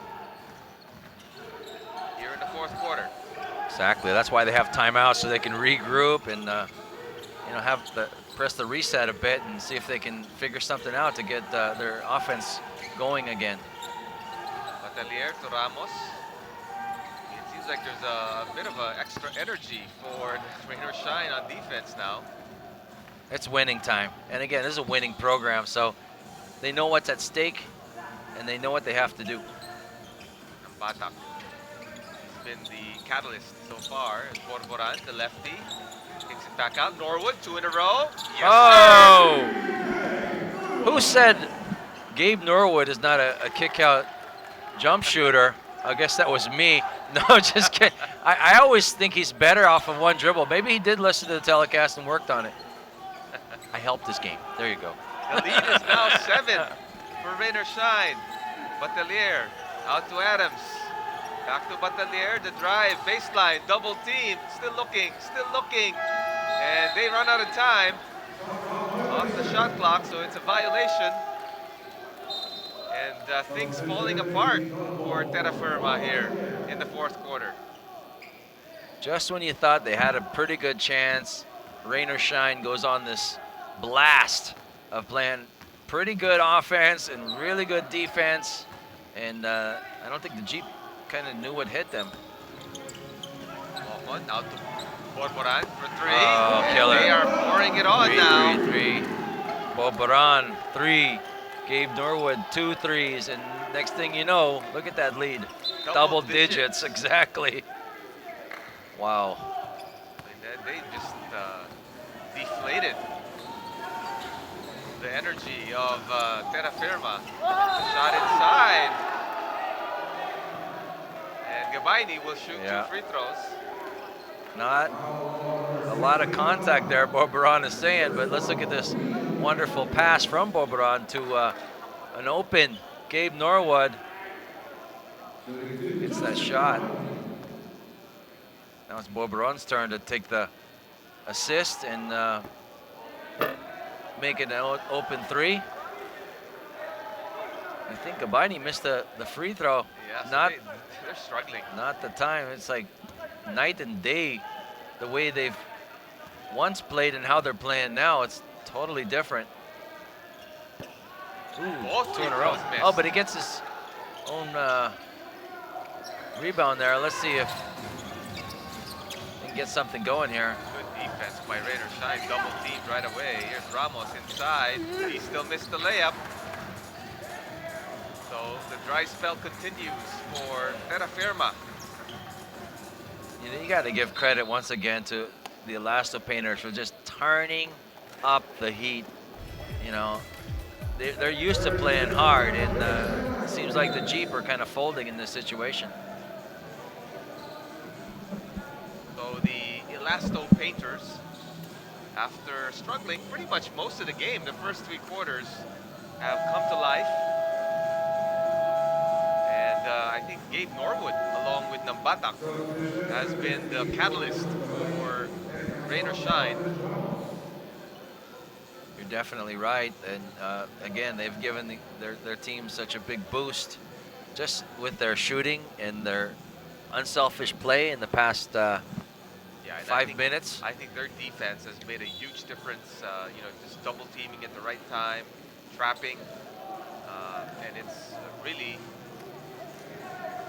here in the 4th quarter. Exactly. That's why they have timeouts, so they can regroup and you know, have press the reset a bit and see if they can figure something out to get their offense going again. Batelier to Ramos. It seems like there's a bit of extra energy for rain or shine on defense now. It's winning time, and again, this is a winning program, so they know what's at stake and they know what they have to do. Nambatak has been the catalyst so far. Borboran, the lefty, kicks it back out. Norwood, 2 in a row. Yes, sir. Who said Gabe Norwood is not a kick-out jump shooter? I guess that was me. No, just kidding. I always think he's better off of one dribble. Maybe he did listen to the telecast and worked on it. I helped this game. There you go. The lead is now 7 for rain or shine. Batelier out to Adams. Back to Batelier, the drive, baseline, double team, still looking, and they run out of time off the shot clock, so it's a violation. And things falling apart for Terrafirma here in the 4th quarter. Just when you thought they had a pretty good chance, rain or shine goes on this blast of playing pretty good offense and really good defense, and I don't think the Jeep kind of knew what hit them. Molcon out to Borboran for 3. Oh, killer. They are pouring it on now. 3. Borboran, 3. Gabe Norwood, 2 threes, and next thing you know, look at that lead. Double digits, exactly. Wow. They just deflated the energy of Terrafirma. Shot inside. And Gabayni will shoot 2 free throws. Not a lot of contact there, Borberon is saying, but let's look at this wonderful pass from Borberon to an open Gabe Norwood. Gets that shot. Now it's Borberon's turn to take the assist and make it an open three. I think Gabaini missed the free throw. Yeah, so Not they're struggling. Not the time. It's like night and day the way they've once played and how they're playing now. It's totally different. Ooh, Both two in a free row. throws missed. Oh, but he gets his own rebound there. Let's see if he can get something going here. Good defense by Rainer Shine. Double teamed right away. Here's Ramos inside. He still missed the layup. So the dry spell continues for Terrafirma. You know, you got to give credit once again to the Elastopainters for just turning up the heat. You know, they're used to playing hard, and it seems like the Jeep are kind of folding in this situation. So the Elastopainters, after struggling pretty much most of the game, the first 3 quarters, have come to life. And I think Gabe Norwood, along with Nambatak, has been the catalyst for Rain or Shine. You're definitely right, and again, they've given their team such a big boost just with their shooting and their unselfish play in the past Yeah, and 5 minutes. I think their defense has made a huge difference. You know, just double teaming at the right time, trapping, and it's really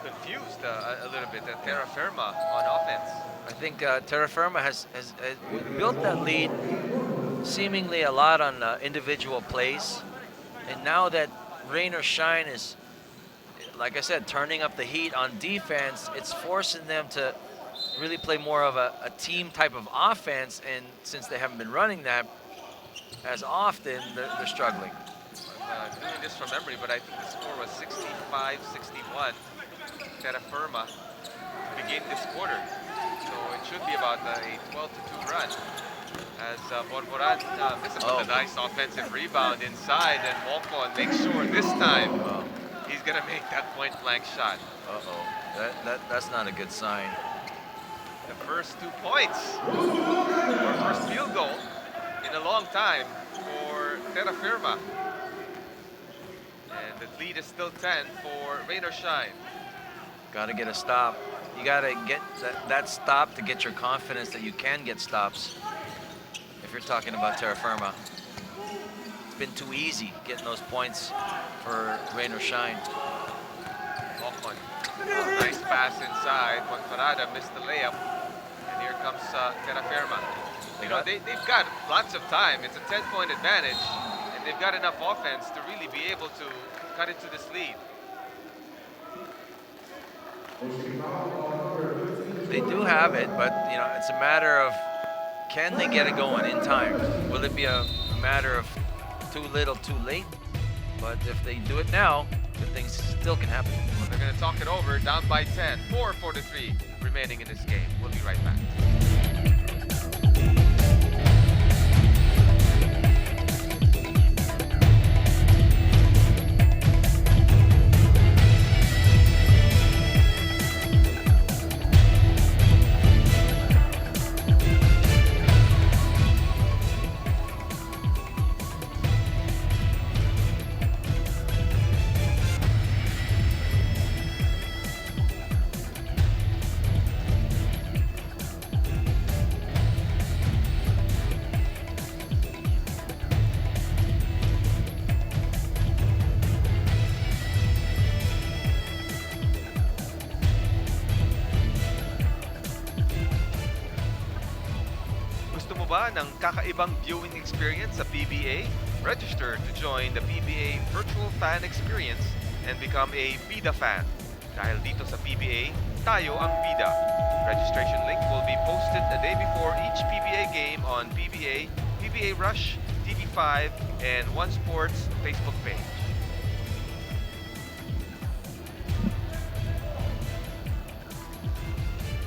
confused a little bit at Terrafirma on offense. I think Terrafirma has built that lead seemingly a lot on individual plays, and now that Rain or Shine is, like I said, turning up the heat on defense, it's forcing them to really play more of a team type of offense, and since they haven't been running that as often, they're struggling. I'm doing this from memory, but I think the score was 65-61. Terrafirma to begin this quarter. So it should be about a 12-2 run. As Borboran misses a nice offensive rebound inside, and Walcon makes sure this time he's gonna make that point blank shot. That's not a good sign. The first 2 points, or first field goal in a long time for Terrafirma. And the lead is still 10 for Rain or Shine. Got to get a stop. You got to get that stop to get your confidence that you can get stops. If you're talking about Terrafirma, it's been too easy getting those points for Rain or Shine. Walcon, nice pass inside. Juan missed the layup. And here comes Terrafirma. You know, they've got lots of time. It's a 10-point advantage, and they've got enough offense to really be able to cut into this lead. They do have it, but you know, it's a matter of can they get it going in time? Will it be a matter of too little, too late? But if they do it now, good things still can happen. Well, they're going to talk it over, down by 10, 4:43 remaining in this game. We'll be right back. Ng kakaibang viewing experience sa PBA? Register to join the PBA Virtual Fan Experience and become a Bida fan. Dahil dito sa PBA, tayo ang Bida. Registration link will be posted a day before each PBA game on PBA, PBA Rush, TV5, and One Sports Facebook page.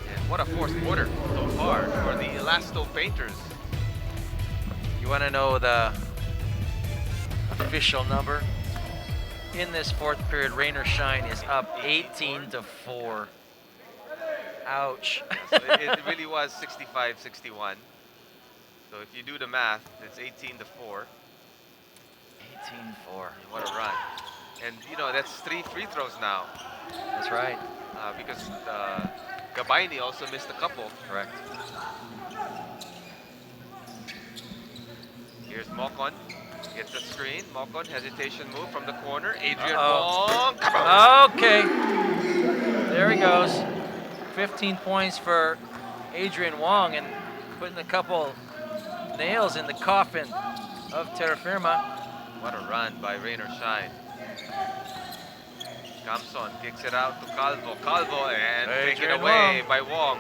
And what a fourth quarter so far for the Elastopainters. You want to know the official number? In this fourth period, rain or shine is up 18-4. Ouch. So it really was 65-61. So if you do the math, it's 18-4. 18-4. What a run. And you know, that's 3 free throws now. That's right. Because Gabaini also missed a couple. Correct. Here's Mocon. Gets the screen. Mocon, hesitation move from the corner. Adrian Wong. Okay. There he goes. 15 points for Adrian Wong and putting a couple nails in the coffin of Terrafirma. What a run by Rain or Shine. Gamson kicks it out to Calvo. Calvo and taken away by Wong.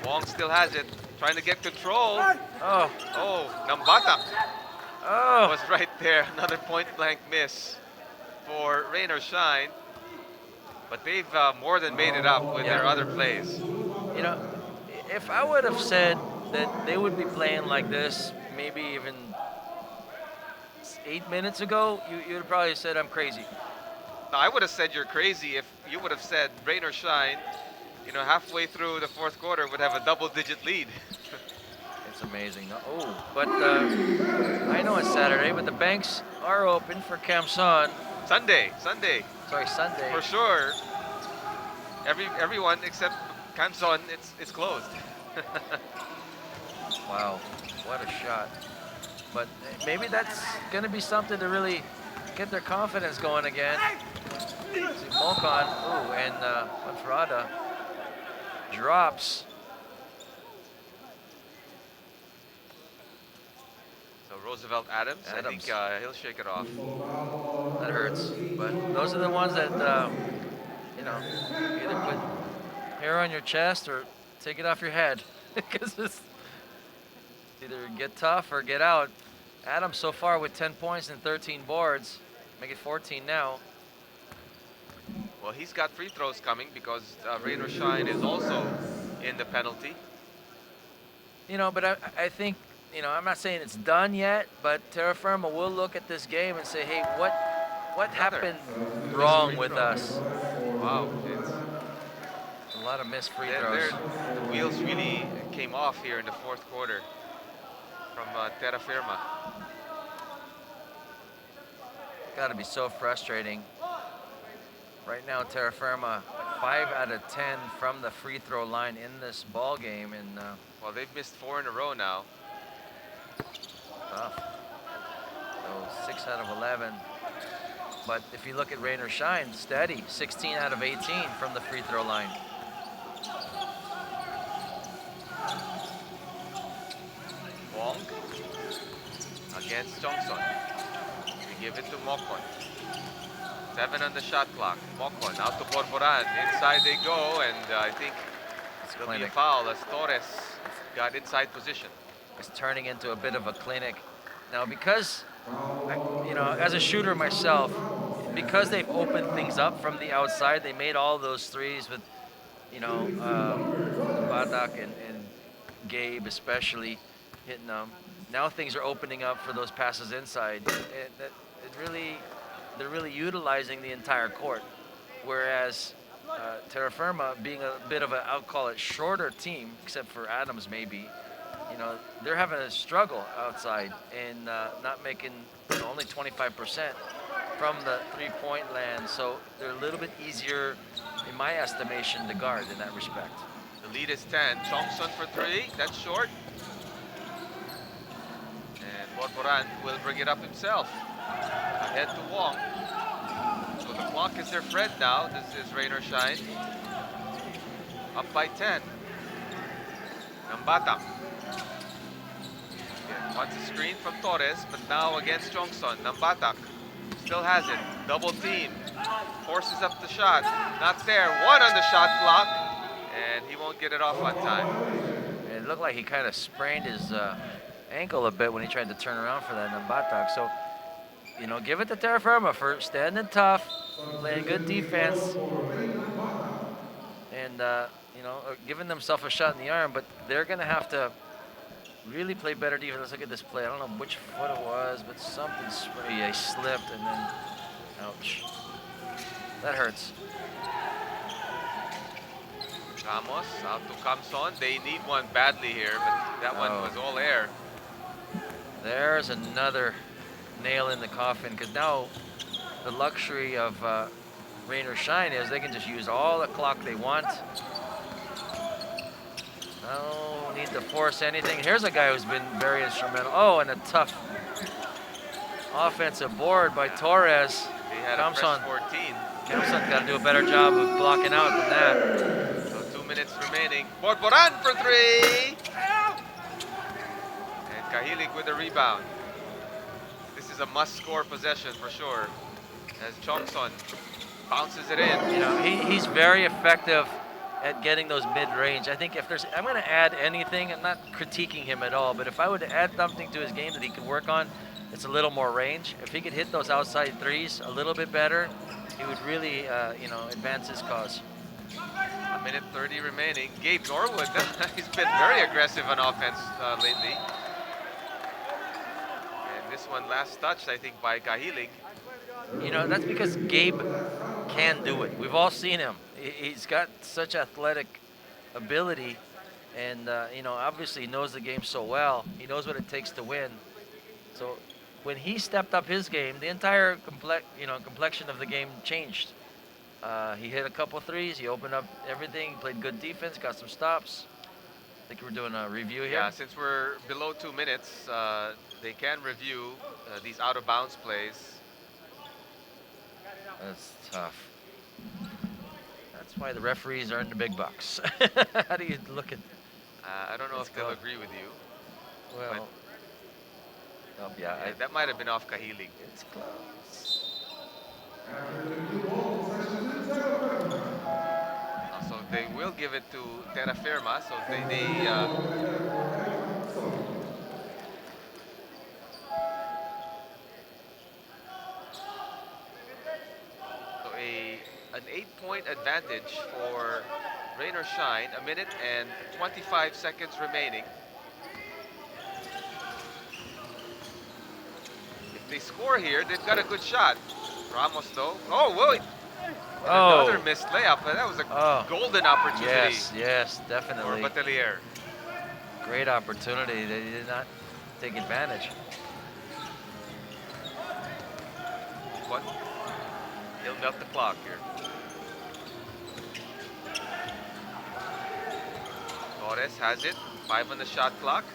Wong still has it. Trying to get control. Oh. Oh, Nambata Oh. was right there. Another point blank miss for Rain or Shine. But they've more than made it up with their other plays. You know, if I would have said that they would be playing like this, maybe even 8 minutes ago, you would have probably said I'm crazy. Now, I would have said you're crazy if you would have said Rain or Shine, you know, halfway through the fourth quarter would have a double-digit lead. It's amazing. Oh, but I know it's Saturday, but the banks are open for Kamson. Sunday. Sorry, Sunday. For sure. Everyone except Kamson, it's closed. Wow, what a shot. But maybe that's going to be something to really get their confidence going again. See Mocon, ooh, and Manfrada drops. So Roosevelt Adams, I think he'll shake it off. That hurts. But those are the ones that, you know, either put hair on your chest or take it off your head. Because it's either get tough or get out. Adams so far with 10 points and 13 boards. Make it 14 now. Well, he's got free throws coming because Rain or Shine is also in the penalty. You know, but I think, you know, I'm not saying it's done yet, but Terrafirma will look at this game and say, hey, what happened wrong with us? Wow, it's a lot of missed free throws. The wheels really came off here in the fourth quarter from Terrafirma. Got to be so frustrating. Right now, Terrafirma 5 out of 10 from the free throw line in this ball game, and well, they've missed 4 in a row now. Tough. So 6 out of 11. But if you look at Rain or Shine, steady, 16 out of 18 from the free throw line. Wong against Johnson. We give it to Mocon. 7 on the shot clock. Mocon out to Borboran. Inside they go, and I think it'll be a foul as Torres got inside position. It's turning into a bit of a clinic. Now, because, you know, as a shooter myself, because they've opened things up from the outside, they made all those threes with, you know, Badak and Gabe especially hitting them. Now things are opening up for those passes inside. They're really utilizing the entire court. Whereas Terrafirma, being a bit of a, I'll call it shorter team, except for Adams maybe, you know, they're having a struggle outside and not making, you know, only 25% from the three-point land. So they're a little bit easier, in my estimation, to guard in that respect. The lead is 10. Thompson for 3. That's short. And Borboran will bring it up himself. Ahead to Wong. So the clock is their friend now. This is Rain or Shine. Up by 10. Nambata. Wants a screen from Torres, but now against Johnson. Nambatak still has it. Double team. Forces up the shot. Not there. 1 on the shot clock. And he won't get it off on time. It looked like he kind of sprained his ankle a bit when he tried to turn around for that Nambatak. So, you know, give it to Terrafirma for standing tough, playing good defense. And, you know, giving themselves a shot in the arm, but they're going to have to really play better defense. Let's look at this play. I don't know which foot it was, but something, yeah, he slipped and then, ouch. That hurts. Ramos out to Kamson. They need one badly here, but that one was all air. There's another nail in the coffin, because now the luxury of rain or shine is they can just use all the clock they want. No need to force anything. Here's a guy who's been very instrumental. Oh, and a tough offensive board by Torres. He had a fresh 14. Kamson's got to do a better job of blocking out than that. So 2 minutes remaining. Borboran for 3. And Kahilig with a rebound. This is a must-score possession for sure. As Chongson bounces it in. You know, he's very effective at getting those mid-range. I think if there's, I'm going to add anything. I'm not critiquing him at all, but if I would add something to his game that he could work on, it's a little more range. If he could hit those outside threes a little bit better, he would really, you know, advance his cause. 1 minute 30 remaining. Gabe Norwood, he's been very aggressive on offense lately. And this one last touched, I think, by Kahilig. You know, that's because Gabe can do it. We've all seen him. He's got such athletic ability, and you know, obviously he knows the game so well. He knows what it takes to win. So when he stepped up his game, the entire complexion of the game changed. He hit a couple threes. He opened up everything. He played good defense. Got some stops. I think we're doing a review here. Yeah, since we're below 2 minutes, they can review these out-of-bounds plays. That's tough. That's why the referees are in the big bucks. How do you look at? I don't know if they'll agree with you. Well, yeah, that might have been off Kahilig. It's close. So they will give it to Terrafirma. So an 8-point advantage for rain or shine. 1 minute and 25 seconds remaining. If they score here, they've got a good shot. Ramos though. Oh, wait. Another missed layup. That was a golden opportunity. Yes, definitely. For Batelier. Great opportunity. They did not take advantage. But he'll melt the clock here. Torres has it. 5 on the shot clock.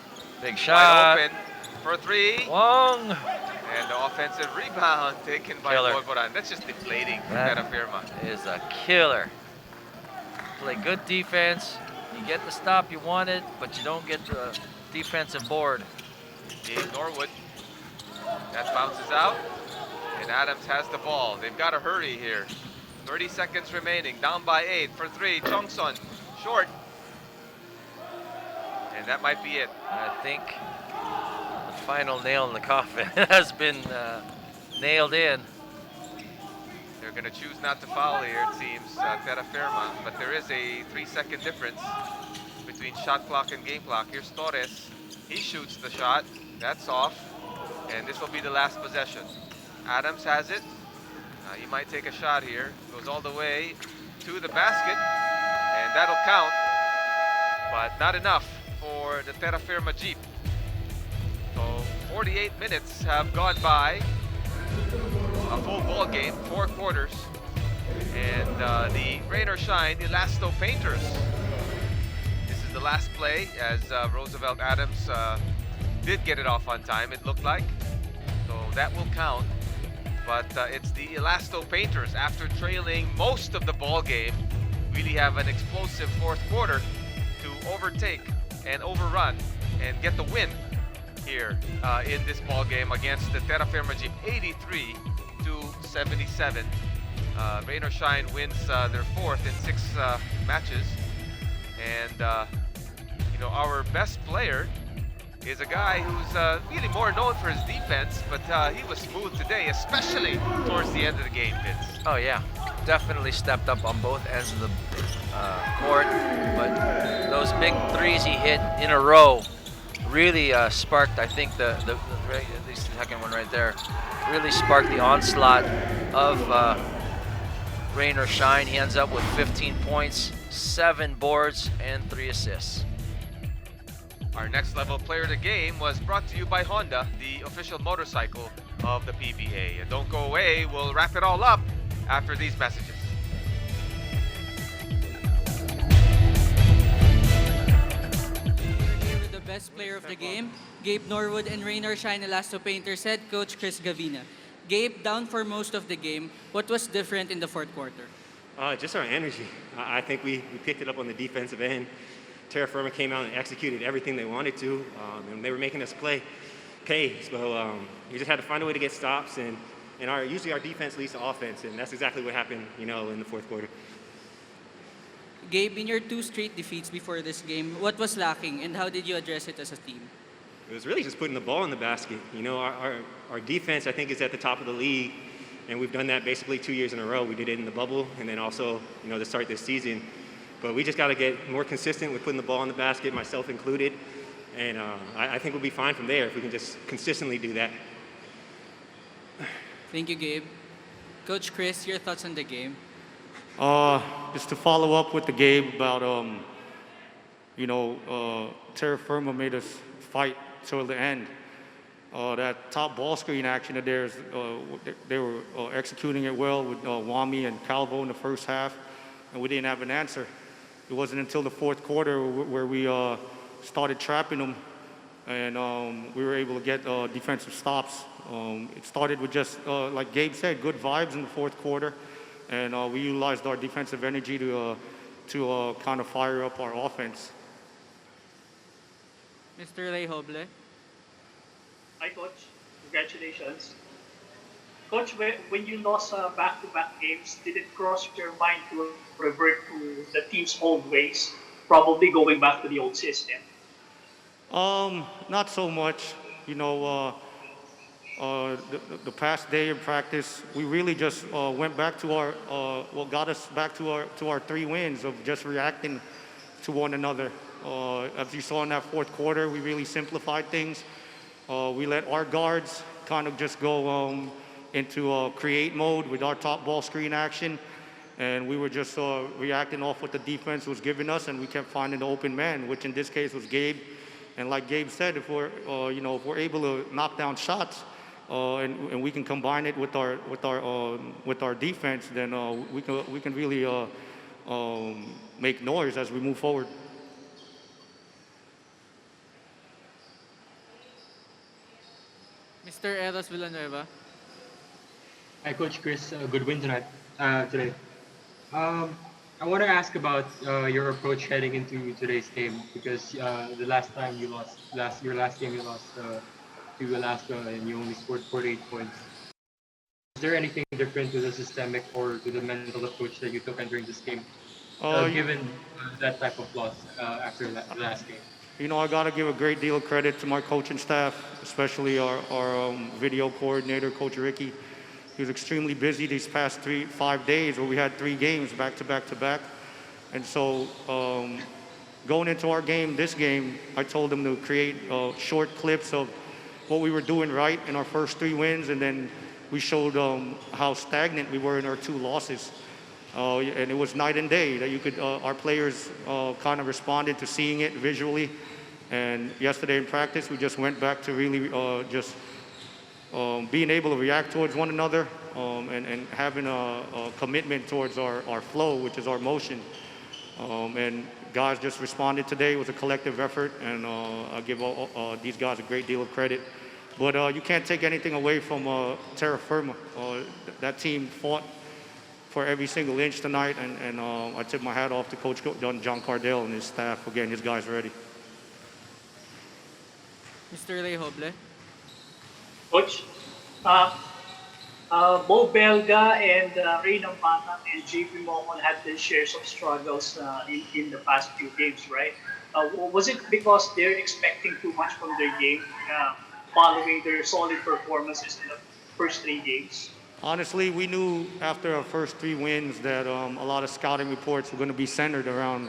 Big shot. Wide open for 3. Long. And the offensive rebound taken by Borboran. That's just deflating for Terrafirma. Is a killer. Play good defense. You get the stop you wanted, but you don't get the defensive board. Gabe Norwood. That bounces out. And Adams has the ball. They've got to hurry here. 30 seconds remaining. Down by 8 for 3. Chongson. Short. And that might be it. I think the final nail in the coffin has been nailed in. They're going to choose not to foul here, it seems, Terrafirma. But there is a 3-second difference between shot clock and game clock. Here's Torres. He shoots the shot. That's off. And this will be the last possession. Adams has it. He might take a shot here. Goes all the way to the basket. And that'll count. But not enough for the Terrafirma Jeep. So 48 minutes have gone by. A full ball game, 4 quarters. And the rain or shine, the Elastopainters. This is the last play as Roosevelt Adams did get it off on time, it looked like. So that will count. But it's the Elastopainters, after trailing most of the ball game, really have an explosive 4th quarter to overtake and overrun and get the win here in this ball game against the Terrafirma Jeep, 83-77. Rain or Shine wins their 4th in 6 matches, and you know, our best player is a guy who's really more known for his defense, but he was smooth today, especially towards the end of the game, Vince. Oh yeah, definitely stepped up on both ends of the court, but those big threes he hit in a row really sparked, I think, at least the second one right there, really sparked the onslaught of rain or shine. He ends up with 15 points, 7 boards, and 3 assists. Our next level player of the game was brought to you by Honda, the official motorcycle of the PBA. And don't go away, we'll wrap it all up after these messages. We're here with the best player of the game, Gabe Norwood, and Rain or Shine Elastopainters head coach Chris Gavina. Gabe, down for most of the game. What was different in the fourth quarter? Just our energy. I think we picked it up on the defensive end. Terrafirma came out and executed everything they wanted to, and they were making us pay. So we just had to find a way to get stops, and usually our defense leads to offense, and that's exactly what happened, in the fourth quarter. Gabe, in your 2 straight defeats before this game, what was lacking, and how did you address it as a team? It was really just putting the ball in the basket. Our defense, I think, is at the top of the league, and we've done that basically 2 years in a row. We did it in the bubble, and then also, to start this season. But we just got to get more consistent with putting the ball in the basket, myself included, and I think we'll be fine from there if we can just consistently do that. Thank you, Gabe. Coach Chris, your thoughts on the game? Just to follow up with the Gabe about, Terrafirma made us fight till the end. That top ball screen action of theirs, they were executing it well with Wami and Calvo in the first half, and we didn't have an answer. It wasn't until the fourth quarter where we started trapping them, and we were able to get defensive stops. It started with just, like Gabe said, good vibes in the fourth quarter, and we utilized our defensive energy to kind of fire up our offense. Mr. Lehoble? Hi, Coach. Congratulations. Coach, when you lost back-to-back games, did it cross your mind to revert to the team's old ways, probably going back to the old system? Not so much. The past day in practice, we really just went back to what got us back to our 3 wins of just reacting to one another. As you saw in that fourth quarter, we really simplified things. We let our guards kind of just go into create mode with our top ball screen action, and we were just reacting off what the defense was giving us, and we kept finding the open man, which in this case was Gabe. And like Gabe said, if we're able to knock down shots, and we can combine it with our defense, then we can really make noise as we move forward. Mr. Eros Villanueva? Hi, Coach Chris. Good win today. I want to ask about your approach heading into today's game, because the last time you lost, your last game you lost to Alaska, and you only scored 48 points. Is there anything different to the systemic or to the mental approach that you took entering this game, given that type of loss after the last game? I got to give a great deal of credit to my coaching staff, especially our video coordinator, Coach Ricky. He was extremely busy these past 5 days where we had 3 games back to back to back. And so going into this game, I told him to create short clips of what we were doing right in our first 3 wins, and then we showed how stagnant we were in our 2 losses. And it was night and day that our players kind of responded to seeing it visually. And yesterday in practice, we just went back to really just being able to react towards one another and having a commitment towards our flow, which is our motion. And guys just responded today. It was a collective effort, and I give these guys a great deal of credit. But you can't take anything away from Terrafirma. That team fought for every single inch tonight, and I tip my hat off to Coach John Cardell and his staff for getting his guys ready. Mr. Lehoble? Coach, Bo Belga and Reynam Batang and JP Momon had their shares of struggles in the past few games, right? Was it because they're expecting too much from their game following their solid performances in the first 3 games? Honestly, we knew after our first 3 wins that a lot of scouting reports were going to be centered around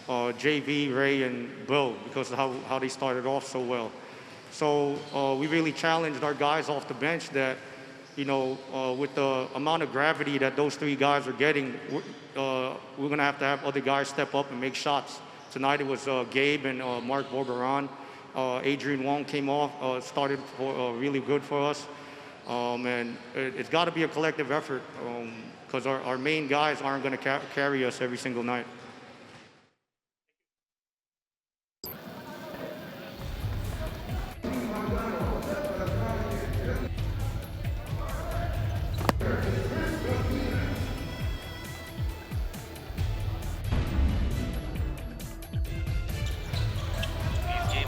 JV, Ray, and Bill because of how they started off so well. So we really challenged our guys off the bench that, you know, with the amount of gravity that those 3 guys are getting, we're going to have other guys step up and make shots. Tonight it was Gabe and Mark Borgeron. Adrian Wong came off, started really good for us. And it's got to be a collective effort because our main guys aren't going to carry us every single night.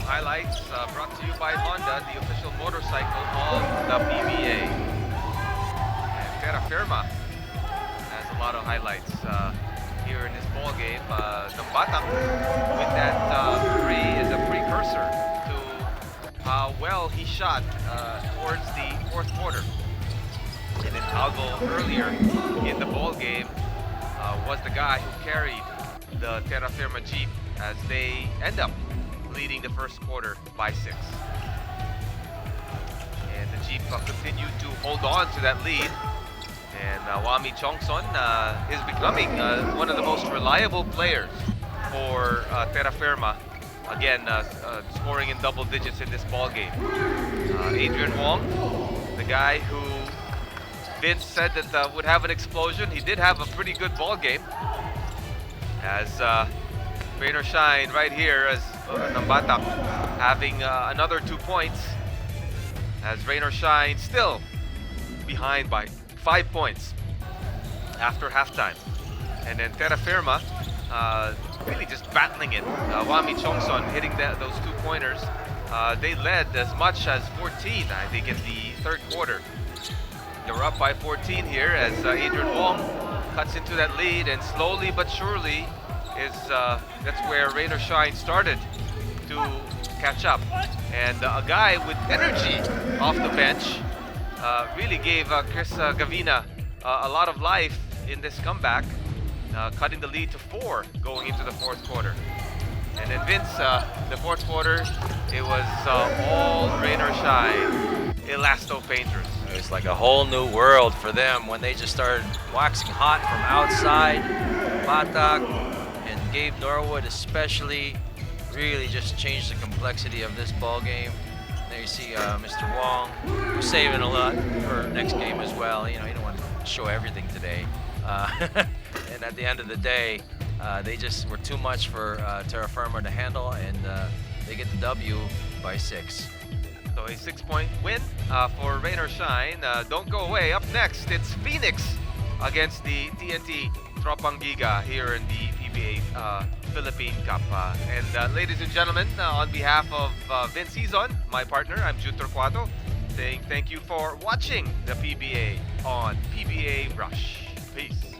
Highlights brought to you by Honda, the official motorcycle of the PBA. And Terrafirma has a lot of highlights here in this ball game. Nambatak with that 3 is a precursor to how well he shot towards the 4th quarter. And then Algo earlier in the ball game was the guy who carried the Terrafirma Jeep as they end up leading the first quarter by 6. And the Jeep continued to hold on to that lead. And Wami Chongson is becoming one of the most reliable players for Terrafirma. Again, scoring in double digits in this ball game. Adrian Wong, the guy who Vince said that would have an explosion. He did have a pretty good ball game. As rain or shine right here as Nambatak having another 2 points as rain or shine still behind by 5 points after halftime. And then Terrafirma really just battling it. Wami Chongson hitting those 2-pointers. They led as much as 14, I think, in the 3rd quarter. They were up by 14 here as Adrian Wong cuts into that lead, and slowly but surely that's where rain or shine started to catch up. And a guy with energy off the bench really gave Chris Gavina a lot of life in this comeback, cutting the lead to 4 going into the 4th quarter. And then Vince, the 4th quarter, it was all rain or shine, Elastopainters. It's like a whole new world for them when they just started waxing hot from outside. Batak and Gabe Norwood especially really just changed the complexity of this ball game. There you see Mr. Wong, who's saving a lot for next game as well. You know, you don't want to show everything today. And at the end of the day, they just were too much for Terrafirma to handle, and they get the W by 6. So a 6-point win for rain or shine. Don't go away. Up next, it's Phoenix against the TNT Tropangiga here in the PBA Philippine Cup. And ladies and gentlemen, on behalf of Vince Hizon, my partner, I'm Jude Torquato, saying thank you for watching the PBA on PBA Rush. Peace.